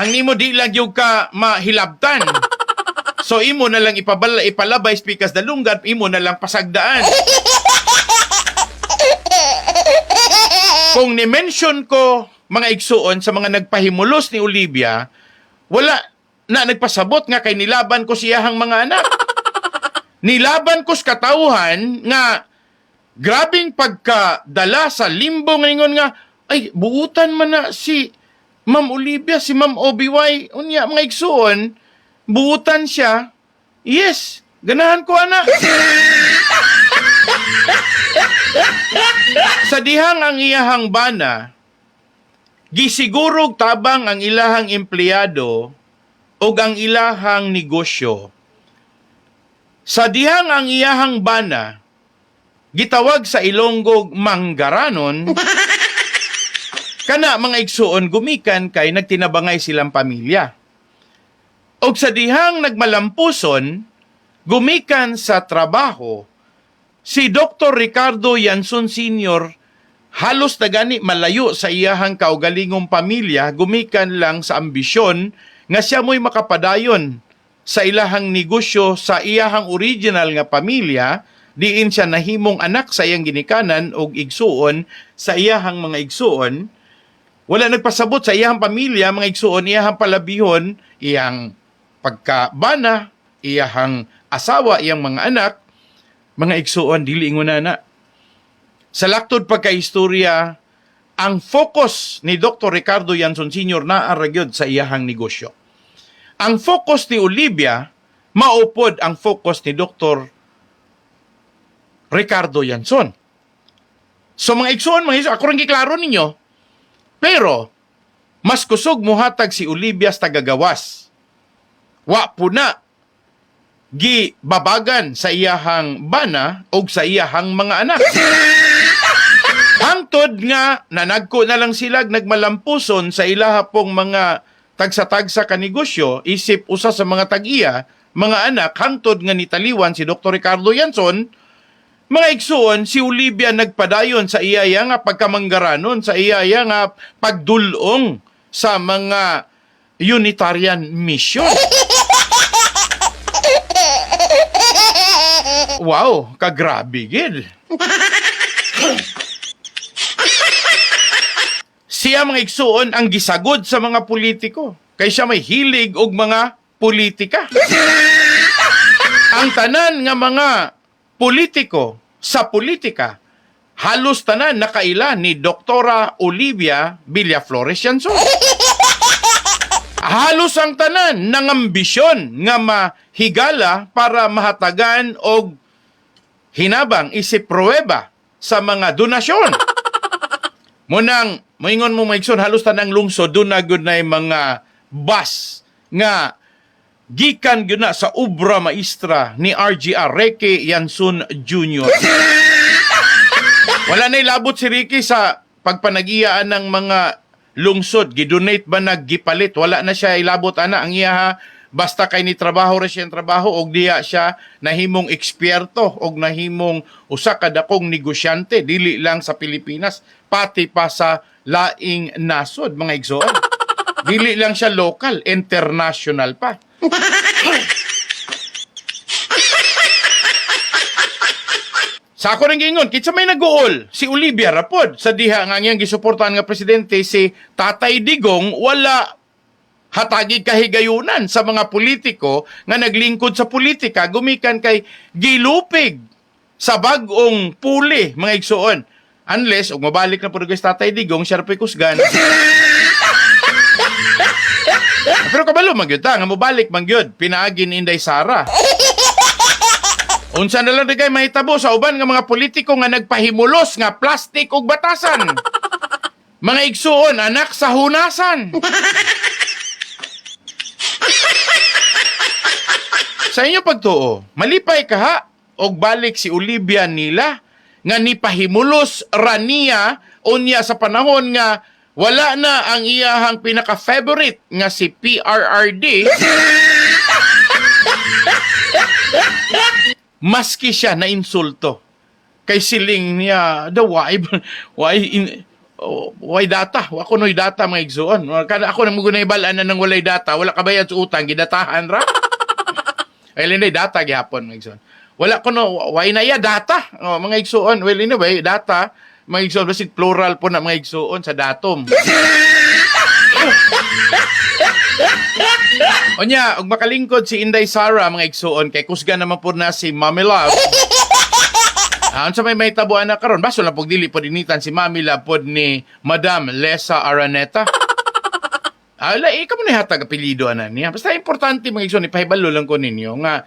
Ang nimo di lang gyud ka mahilabtan. So imo na lang ipalabay speakers dalunggan, imo na lang pasagdaan. Kung ni-mention ko mga igsuon sa mga nagpahimulos ni Olivia, wala na nagpasabot nga kay nilaban ko siyahang mga anak. Nilaban ko sa katauhan nga grabing pagkadala sa limbo ngayon nga ay buutan man na si Ma'am Olivia, si Ma'am OBY, unya mga igsuon, buutan siya. Yes, ganahan ko anak. Sa dihang ang iyahang bana, gisigurog tabang ang ilahang empleyado o ang ilahang negosyo. Sa dihang ang iyahang bana, gitawag sa Ilonggog manggaranon, kana mga igsuon gumikan kay nagtinabangay silang pamilya. O sa dihang nagmalampuson, gumikan sa trabaho, si Dr. Ricardo Yanson Sr. halos na gani malayo sa iyahang kaugalingong pamilya, gumikan lang sa ambisyon nga siya mo'y makapadayon sa ilahang negosyo sa iyahang original nga pamilya, diin siya nahimong anak sa iyang ginikanan o igsuon sa iyahang mga igsuon. Wala nagpasabot sa iyahang pamilya, mga igsuon, iyahang palabihon, iyang pagkabana, iyahang asawa, iyang mga anak, mga igsuon, dili ingunana. Sa laktod pagkahistorya, ang focus ni Dr. Ricardo Yanson Sr. na aragyod sa iyahang negosyo. Ang focus ni Olivia, maupod ang focus ni Dr. Ricardo Yanson. So mga igsuon, ako rin giklaro ninyo, pero mas kusog muhatag si Olivia sa tagagawas. Wa po na gibabagan sa iyahang bana o sa iyahang mga anak. Hangtod nga, nanagko na lang sila nagmalampuson sa ilaha pong mga tagsa-tagsa ka negosyo, isip usa sa mga tag-iya, mga anak, hangtod nga nitaliwan si Dr. Ricardo Yanson, mga igsuon, si Olivia nagpadayon sa iyaya nga pagkamanggaranon, sa iyaya nga pagdulong sa mga Unitarian mission. Wow, kagrabe gid. Siya mga igsuon ang gisagod sa mga politiko. Kay siya may hilig og mga politika. Ang tanan nga mga politiko sa politika, halos tanan nakaila ni Doktora Olivia Villaflores Yanson. Halos ang tanan ng ambisyon nga mahigala para mahatagan og hinabang isip pruweba sa mga donasyon. Munang, moingon mo maigsoon, halos tanang lungsod, doon na gud na mga bus nga gikan gyud na sa obra maestra ni RGR Ricky Yanson Jr. Wala na ilabot si Ricky sa pagpanagiyaan ng mga lungsod, gidonate ba naggipalit, wala na siya ilabot ana ang iya basta kay ni trabaho ra siya trabaho og diya siya nahimong eksperto og nahimong usa ka dakong negosyante dili lang sa Pilipinas pati pa sa laing nasod mga igsoon. Dili lang siya local, international pa. Sa ako rin gingon, kitsa may nag-uol, si Olivia Rapod, sa diha nga niyang gisuportahan nga presidente, si Tatay Digong, wala hatagi kahigayunan sa mga politiko nga naglingkod sa politika, gumikan kay gilupig sa bagong puli, mga igsuon. Unless, og mabalik na po rin Tatay Digong, siya rapoy kusgan. Pero kabalo, magyod ta, nga mabalik mangyod, pinaagin Inday Sara. Unsa na lang di kay mahitabo sa uban nga mga politiko nga nagpahimulos nga plastik ug batasan. Mga igsuon, anak sa hunasan. Sa inyo pagtuo, malipay kaha og balik si Olivia nila nga nipahimulos raniya unya sa panahon nga wala na ang iyahang pinaka-favorite nga si PRRD. Maski siya na insulto kay siling niya why data wa ko noy data mga igsuon kada ako nang mugunay balaan na nang walay data wala kabayad sa utang gidatahan ra ay linay data gihapon mga igsuon wala ko no why na ya data mga igsuon well anyway data mga igsuon basig plural po na mga igsuon sa datom. Onya, og makalingkod si Inday Sara mga igsuon kay kusga naman po na si Mami Love. Unsa may tabuan na karon? Baso lang pog dili po dinitan si Mami Love pod ni Madam Lesa Araneta. Ala, ikaw mo na hatag apelyido ana niya. Basta importante mga igsuon ipahibalo lang ko ninyo nga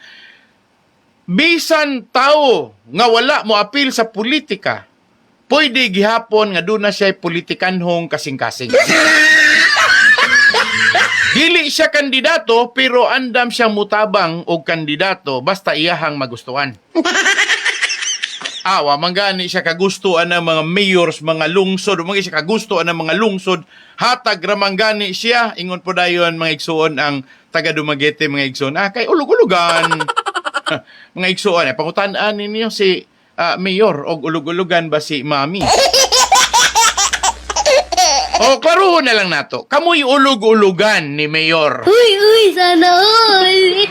bisan tao nga wala mo apil sa politika pwede gihapon nga doon na siya politikanhong kasing-kasing. Dili siya kandidato pero andam siyang mutabang og kandidato basta iyahang magustuhan. Awa manggani siya kagustuhan ng mga mayors, mga lungsod, mga siya kagustuhan ng mga lungsod, hatag ramanggani siya ingon po dayon mga igsuon ang taga Dumaguete mga igsuon. Kay ulug-ulugan. Mga igsuon pangutan-an ninyo si mayor og ulug-ulugan ba si Mami? O, klaruho na lang nato. Kamoy ulog-ulugan ni Mayor. Uy, sana all.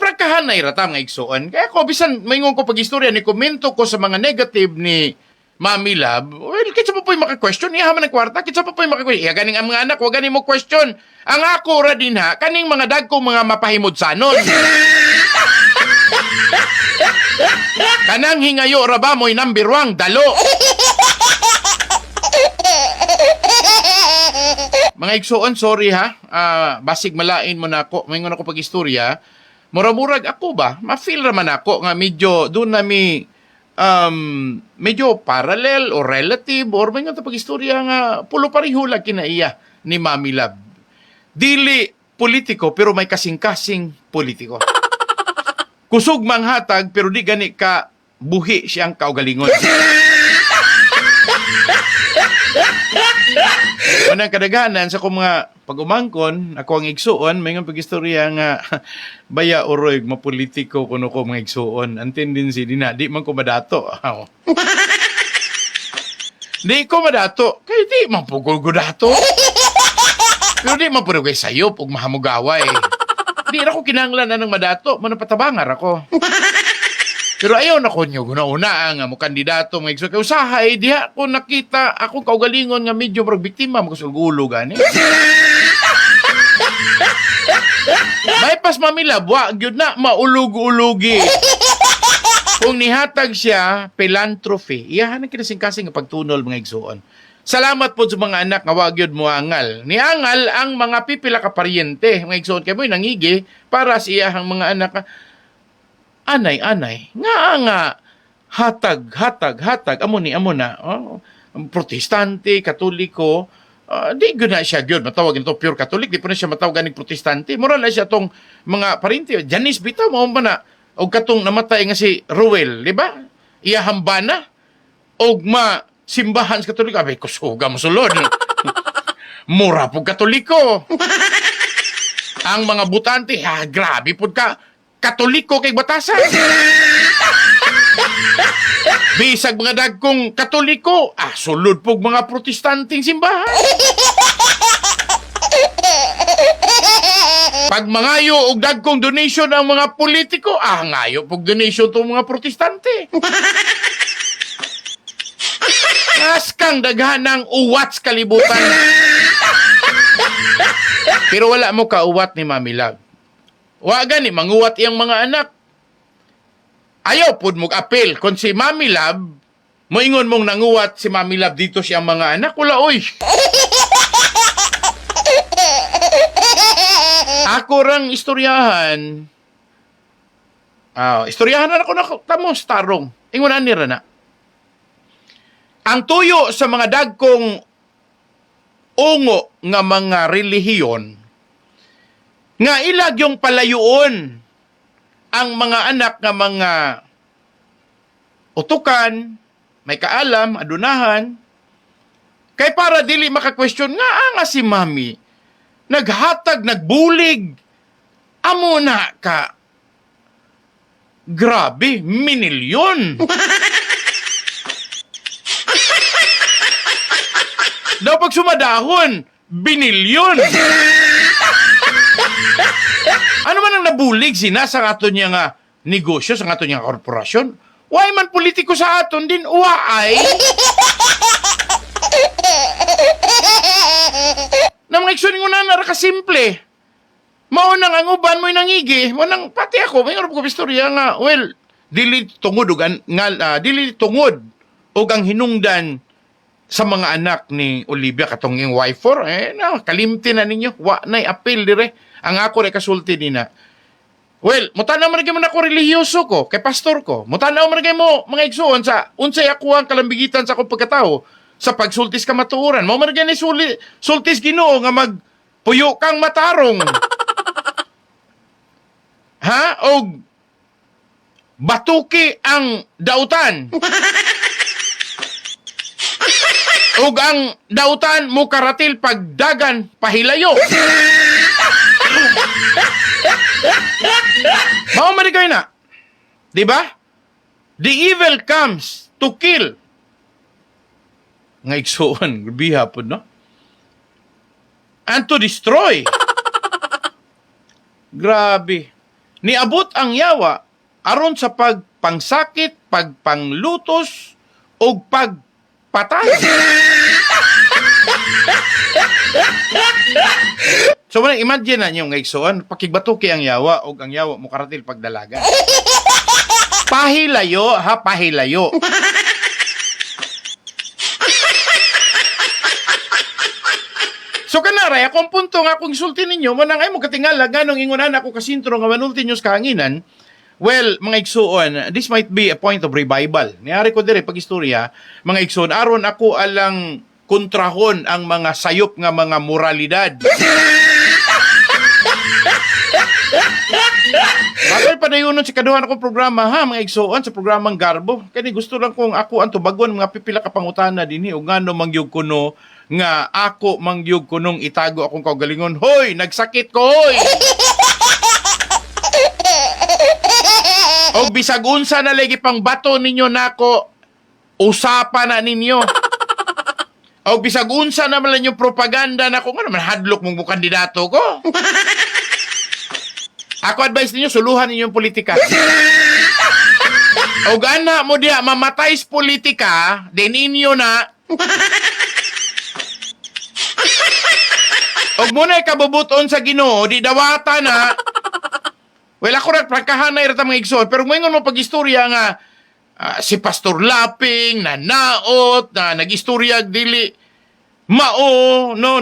Prangkahan na irata mga igsoon. Kaya ko, bisan, maingon ko pag-istorya, ni komento ko sa mga negative ni Mami Love, well, kitsa pa po'y maka-question, iyahaman ng kwarta, kitsa pa po'y maka-question. Iya, ganing ang mga anak, wag ganing mo question. Ang ako ra din ha, kaning mga dagkong mga mapahimod sanon. Kanang hingayo ra ba mo'y number 1, dalo. Mga igsoon, sorry ha. Basig malain mo na ako. Mayroon ako pag-istorya. Mura-murag ako ba? Ma-feel raman ako nga medyo doon na medyo parallel or relative or mayroon ako pag-istorya nga pulo pariho lang kinaiya ni Mami Love. Dili politiko pero may kasing-kasing politiko. Kusog mang hatag pero di gani ka buhi siyang kaugalingon. Unang kadaghanan sa kong mga pag-umangkon, ako ang igsuon, may nga pag-istorya nga baya oroy, mapolitiko kuno ko mga igsuon. Ang tendency, di man ko madato. Di ko madato, kaya di man pugol ko dato. Pero di man puro kay sayop ug mahamugaway. Di na ko kinahanglan na ng madato, manapatabangar ako. Pero ayaw na ko nyo, guna-una nga mo kandidato mga igsoon. Kaya usahay, diha ko nakita, akong kaugalingon nga medyo marag biktima, magkasulgulo gani. May pas Mamila, buwa, gyud na, maulug-ulugi. Kung nihatag siya, philanthropy, iyahan ang kinasing-kasing nga pagtunol mga igsoon. Salamat po sa mga anak nga wag yun mo angal. Niangal ang mga pipila ka paryente, mga igsoon. Kaya mo'y nangigi para sa iyahang mga anak anay, nga, hatag, amo na, protestante, katoliko, di guna siya gyud matawag ito pure Catholic, di po na siya matawag ganing protestante. Moral na siya tong mga parinti, Janice bitaw mo ba na, o katong namatay nga si Ruel, di ba? Iyahamba na, o simbahan sa Katoliko, abay, kusuga mo sulod. Mura po Katoliko. Ang mga butante, grabe po ka, Katoliko kay batasan. Bisag mga dagkong Katoliko, sulod pog mga protestanting simbahan. Pag mangayo og dagkong donation ang mga politiko, ngayo pog donation tong mga protestante. Askang daghanang uwat sa kalibutan. Pero wala mo kauwat ni Mami Love. Waga ni manguwat iyang mga anak. Ayaw pud mong apel. Kung si Mami Love, moingon mong nanguwat si Mami Love dito siyang mga anak, wala oy. Ako rang istoryahan. Istoryahan na ako na tamos tarong. Ingunan ni Rana. Ang tuyo sa mga dagkong ungo nga mga relihiyon nga ilag yung palayuon ang mga anak nga mga utukan, may kaalam, adunahan, kay para dili maka-question nga si Mami, naghatag, nagbulig, amo na ka, grabe, minilyon. Daw pag sumadahon, binilyon. Ano man ang nabulig sina sa ato niya nga negosyo, sa ato niya korporasyon? Why man politiko sa aton din, uwaay? Na mga iksunin ko na narakasimple. Maunang ang uban mo'y nangigi. Maunang pati ako, may ko istorya nga, well, dili tungod og ang hinungdan sa mga anak ni Olivia katong yung wife kalimti na ninyo, wa na'y appeal dire. Ang ako rin kasulti nina, Well, mutanaw man gyud ako relihiyoso ko, kay pastor ko. Mutanaw man gyud mo mga igsoon sa unsay ako ang kalambigitan sa akong pagkatao sa pagsultis ka matuoran. Mao man gyud ni sultis Ginoo nga magpuyo kang matarong. Ha? Og batuki ang dautan. Og ang dautan mo karatil pagdagan pahilayo. Mao man kayo na. Di ba? The evil comes to kill. Nga igsuon, grabe hapon, no? And to destroy. Grabe. Niabot ang yawa aron sa pagpangsakit, pagpanglutos, o pagpatay. So, imagine na niyo nga igsoon, pakigbatuki ang yawa, o ang yawa mo karatil pagdalaga. Pahilayo, ha? Pahilayo. So kanaray, akong punto nga kung isulti ninyo, manang ay mo katingala, ganong ingunan ako kasintro nga manulti nyo sa kahanginan, well, mga igsuon, this might be a point of revival. Niyari ko dire pag-istorya, mga igsuon, aron ako alang kontrahon ang mga sayop nga mga moralidad. Bakit padayunon si kaduhan akong programa, ha, mga igsuon, sa programang Garbo. Kani gusto lang kong ako ang tubagon, mga pipila ka pangutana din, o ngano mangyog kuno, nga ako mangyog kunong itago akong kaugalingon. Hoy, nagsakit ko, hoy! O bisag unsa na lagi pang bato ninyo nako, usapan na ninyo. O bisag unsa na man yung propaganda nako, nga naman hadlok mong kandidato ko. Ako advice ninyo, suluhan ninyo yung politika. O gana mo diya, mamatay sa politika, din inyo na. Og muna kabubuton sa Ginoo, di dawata na. Well, ako rin, prangkahanay rin mga igsoon. Pero ngayon mo pag-istorya nga, si Pastor Laping, na naot, na nag-istorya dili, mao, no,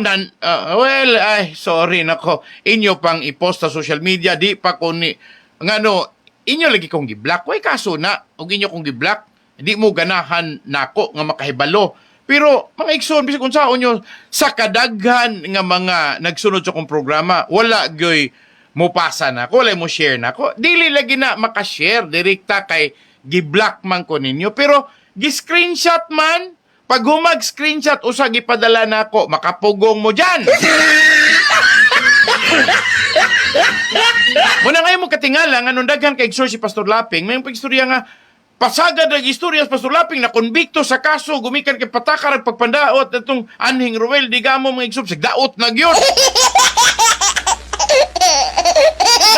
well, ay, sorry, nako, inyo pang i-post sa social media, di pa ko ni, nga no, inyo lagi kong gi-block. Way kaso na, og inyo kong gi-block, di mo ganahan nako nga makahibalo. Pero, mga igsoon, bisag kung saan nyo, sa kadaghan nga mga nagsunod sa kong programa, wala gyoy mo pasa na ko, wala mo share na ko. Dili lagi na makashare, direkta kay gi-block man ko ninyo. Pero, gi-screenshot man, pag humag-screenshot, usa gipadala na ko, makapugong mo dyan. Muna ngayon mo katingala, nga nung daghan kay si Pastor Laping, may pag-istorya nga, pasagad ang istorya sa Pastor Laping na konbikto sa kaso, gumikan kay patakar at pagpandaot itong anhing Ruel, di gamo mga igsub, sigdaot na gyud.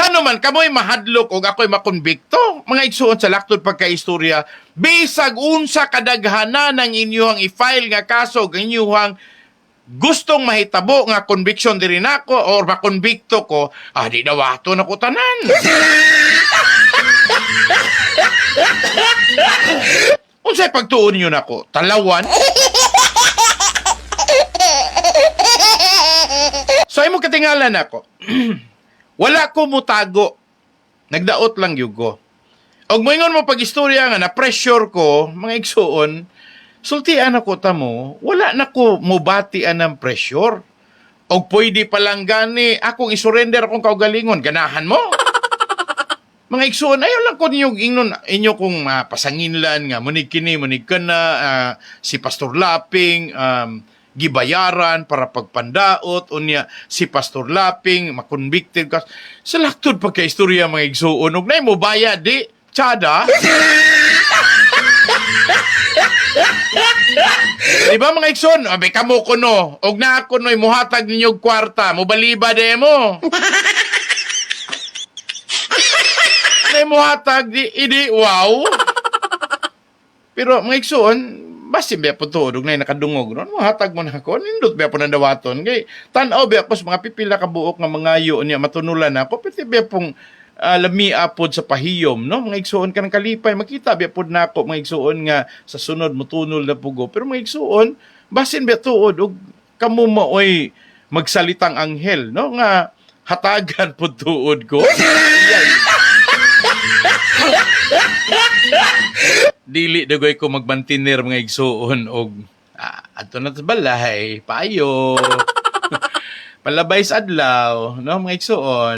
Ano man, kamoy mahadlok o ako'y makonbikto, mga igsuon sa laktod pagka-istorya, bisag unsa kadaghanan ng inyong i-file nga kaso, ng inyong gustong mahitabo nga conviction diri nako or makonbikto ko, di dawato na ko tanan. Unsay pagtuon niyo nako? Talawan? So, imo katingalan ako. Wala ko mutago. Nagdaot lang yung ko. Og moingon mo pag-istorya nga na pressure ko, mga igsuon, sultian ako tamo, wala na ko mubatian ng pressure. Og pwede palang gani, akong isurrender akong kaugalingon, ganahan mo? Mga igsuon, ayaw lang ko inyo kong pasanginlan nga, munig kini, munig ka na, si Pastor Laping, gibayaran para pagpandaot, unya si Pastor Laping, makonvicted ka. Sa laktod pagka-istorya mga igsuon, og na mo bayad, di, tsada. Diba mga igsoon, abay kamo ko no, og na ako no'y muhatag ninyong kwarta, mubaliba de mo. Nay muhatag di idi wow. Pero mga igsoon, basin biya po to, dug nay nakadungog ron, muhatag mo na ako, nindot biya po nandawaton. Kay tan-aw biya po sa mga pipila ka buok nga mga yo niya matunulan ako, piti biya pong lamia pod sa pahiyom, no? Mga igsuon ka ng kalipay, makita biya pod nako mga igsuon nga sa sunod mutunol na pugo. Pero mga igsuon, basin biya tuod og kamo maoy magsalitang anghel, no? Nga hatagan pod tuod ko. Yan. Dili dagoy ko magbantinir mga igsuon og adto na sa balay, payo. Palabay sa adlaw, no mga igsuon.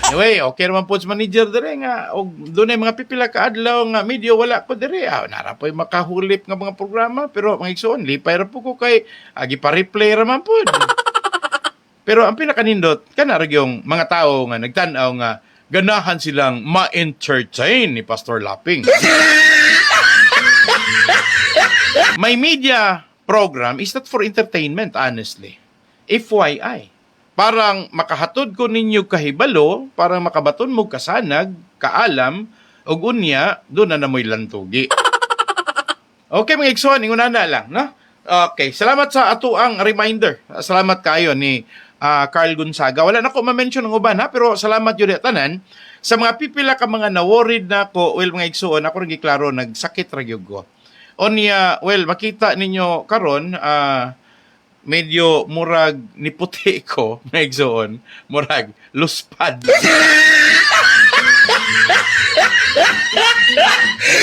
Anyway, okay naman po sa manager dire nga og dunay mga pipila ka adlaw nga medyo wala ko dire. Nara po'y makahulip nga mga programa pero mga igsuon lipay ra po ko kay agi pa replay ra man pod. Pero ang pinakanindot kana ra yung mga tao nga nagtan-aw nga ganahan silang ma-entertain ni Pastor Laping. My media program is not for entertainment, honestly. FYI. Parang makahatod ko ninyo kahibalo, parang makabaton mo kasanag, kaalam, ug unya, doon na namoy lantugi. Okay, mga igsoon, inguna na lang, no? Okay, salamat sa ato ang reminder. Salamat kayo ni Carl Gonzaga. Wala na ko ma-mention ng uban, ha? Pero salamat yun tanan. Sa mga pipila ka mga na-worried na ko, well, mga igsoon, ako rin giklaro, nagsakit ragyog ko. Onya, well, makita ninyo karon medyo murag ni puti ko, mga igsoon, murag luspad.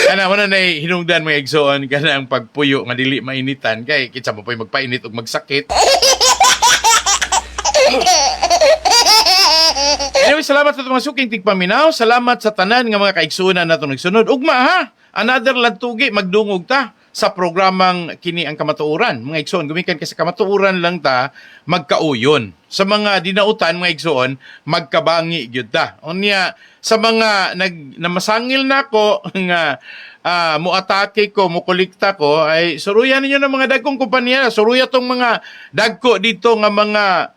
Kana mo na hinungdan mga igsoon kana ang pagpuyo nga dili mainitan kay kitsa mo pa'y magpainit ug magsakit. Anyway, salamat sa mga suking tigpaminaw. Salamat sa tanan nga mga kaigsuonan nato nagsunod. Ugma ha, another lantugi magdungog ta sa programang kini ang kamatuoran. Mga igsoon, gumikan kasi kamatuoran lang ta, magkauyon. Sa mga dinautan, mga igsoon, magkabangi gyud ta. Unya, sa mga namasangil na ko, nga muatake ko, mukulikta ko, ay suruyan ninyo ng mga dagkong kumpanya. Suruya tong mga dagko dito nga mga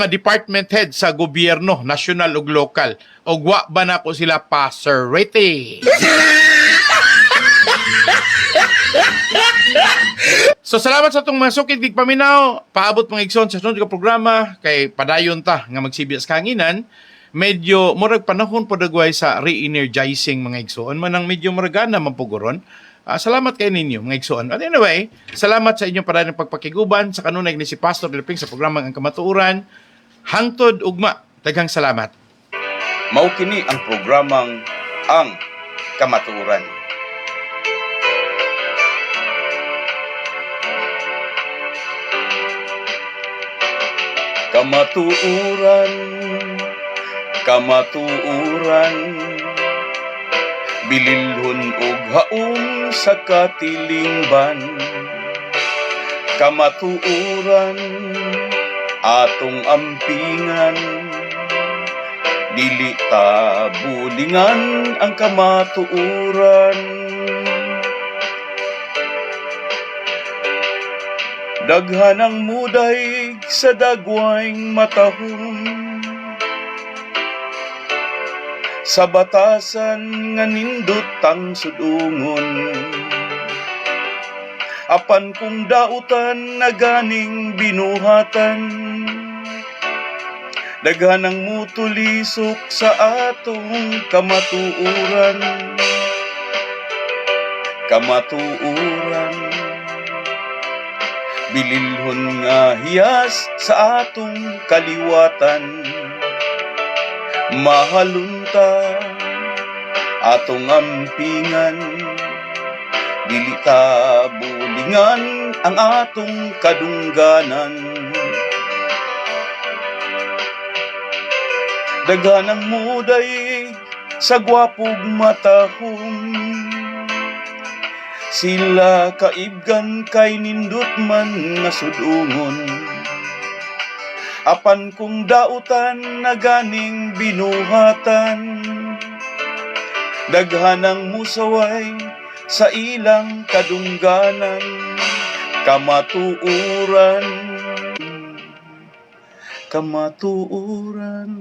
department head sa gobyerno, national ug local. Og wa ba na ko sila passerete? So salamat sa itong mga sukid paminaw. Paabot mga igsoon sa sunod ka programa kay padayon ta nga magsibiyas kanginan. Medyo murag panahon po dagway sa re-energizing mga igsoon manang medyo muragana mapuguron. Salamat kay ninyo mga igsoon. But anyway, salamat sa inyong padayon pagpakiguban sa kanunay ni si Pastor Laping sa programang ang kamatuoran. Hangtod ugma, daghang salamat. Mao kini ang programang ang kamatuoran. Kamatuuran, kamatuuran, bililhon og haong sa katilingban. Kamatuuran, atong ampingan, dili ta bulingan ang kamatuuran. Daghan ang muday sa dagwayng matahong, sa batasan nga nindot ang sudungon. Apan kung dautan na ganing binuhatan, daghan ang mutulisok sa atong kamatuuran. Kamatuuran, bililhon nga hiyas sa atong kaliwatan. Mahalunta atong ampingan, dili ta bulingan ang atong kadungganan. Daghan ang muday sa gwapog matahong, sila kaibgan kay nindot man nga sudungon. Apan kung dautan na ganing binuhatan, daghan ang musaway sa ilang kadungganan. Kamatuuran, kamatuuran.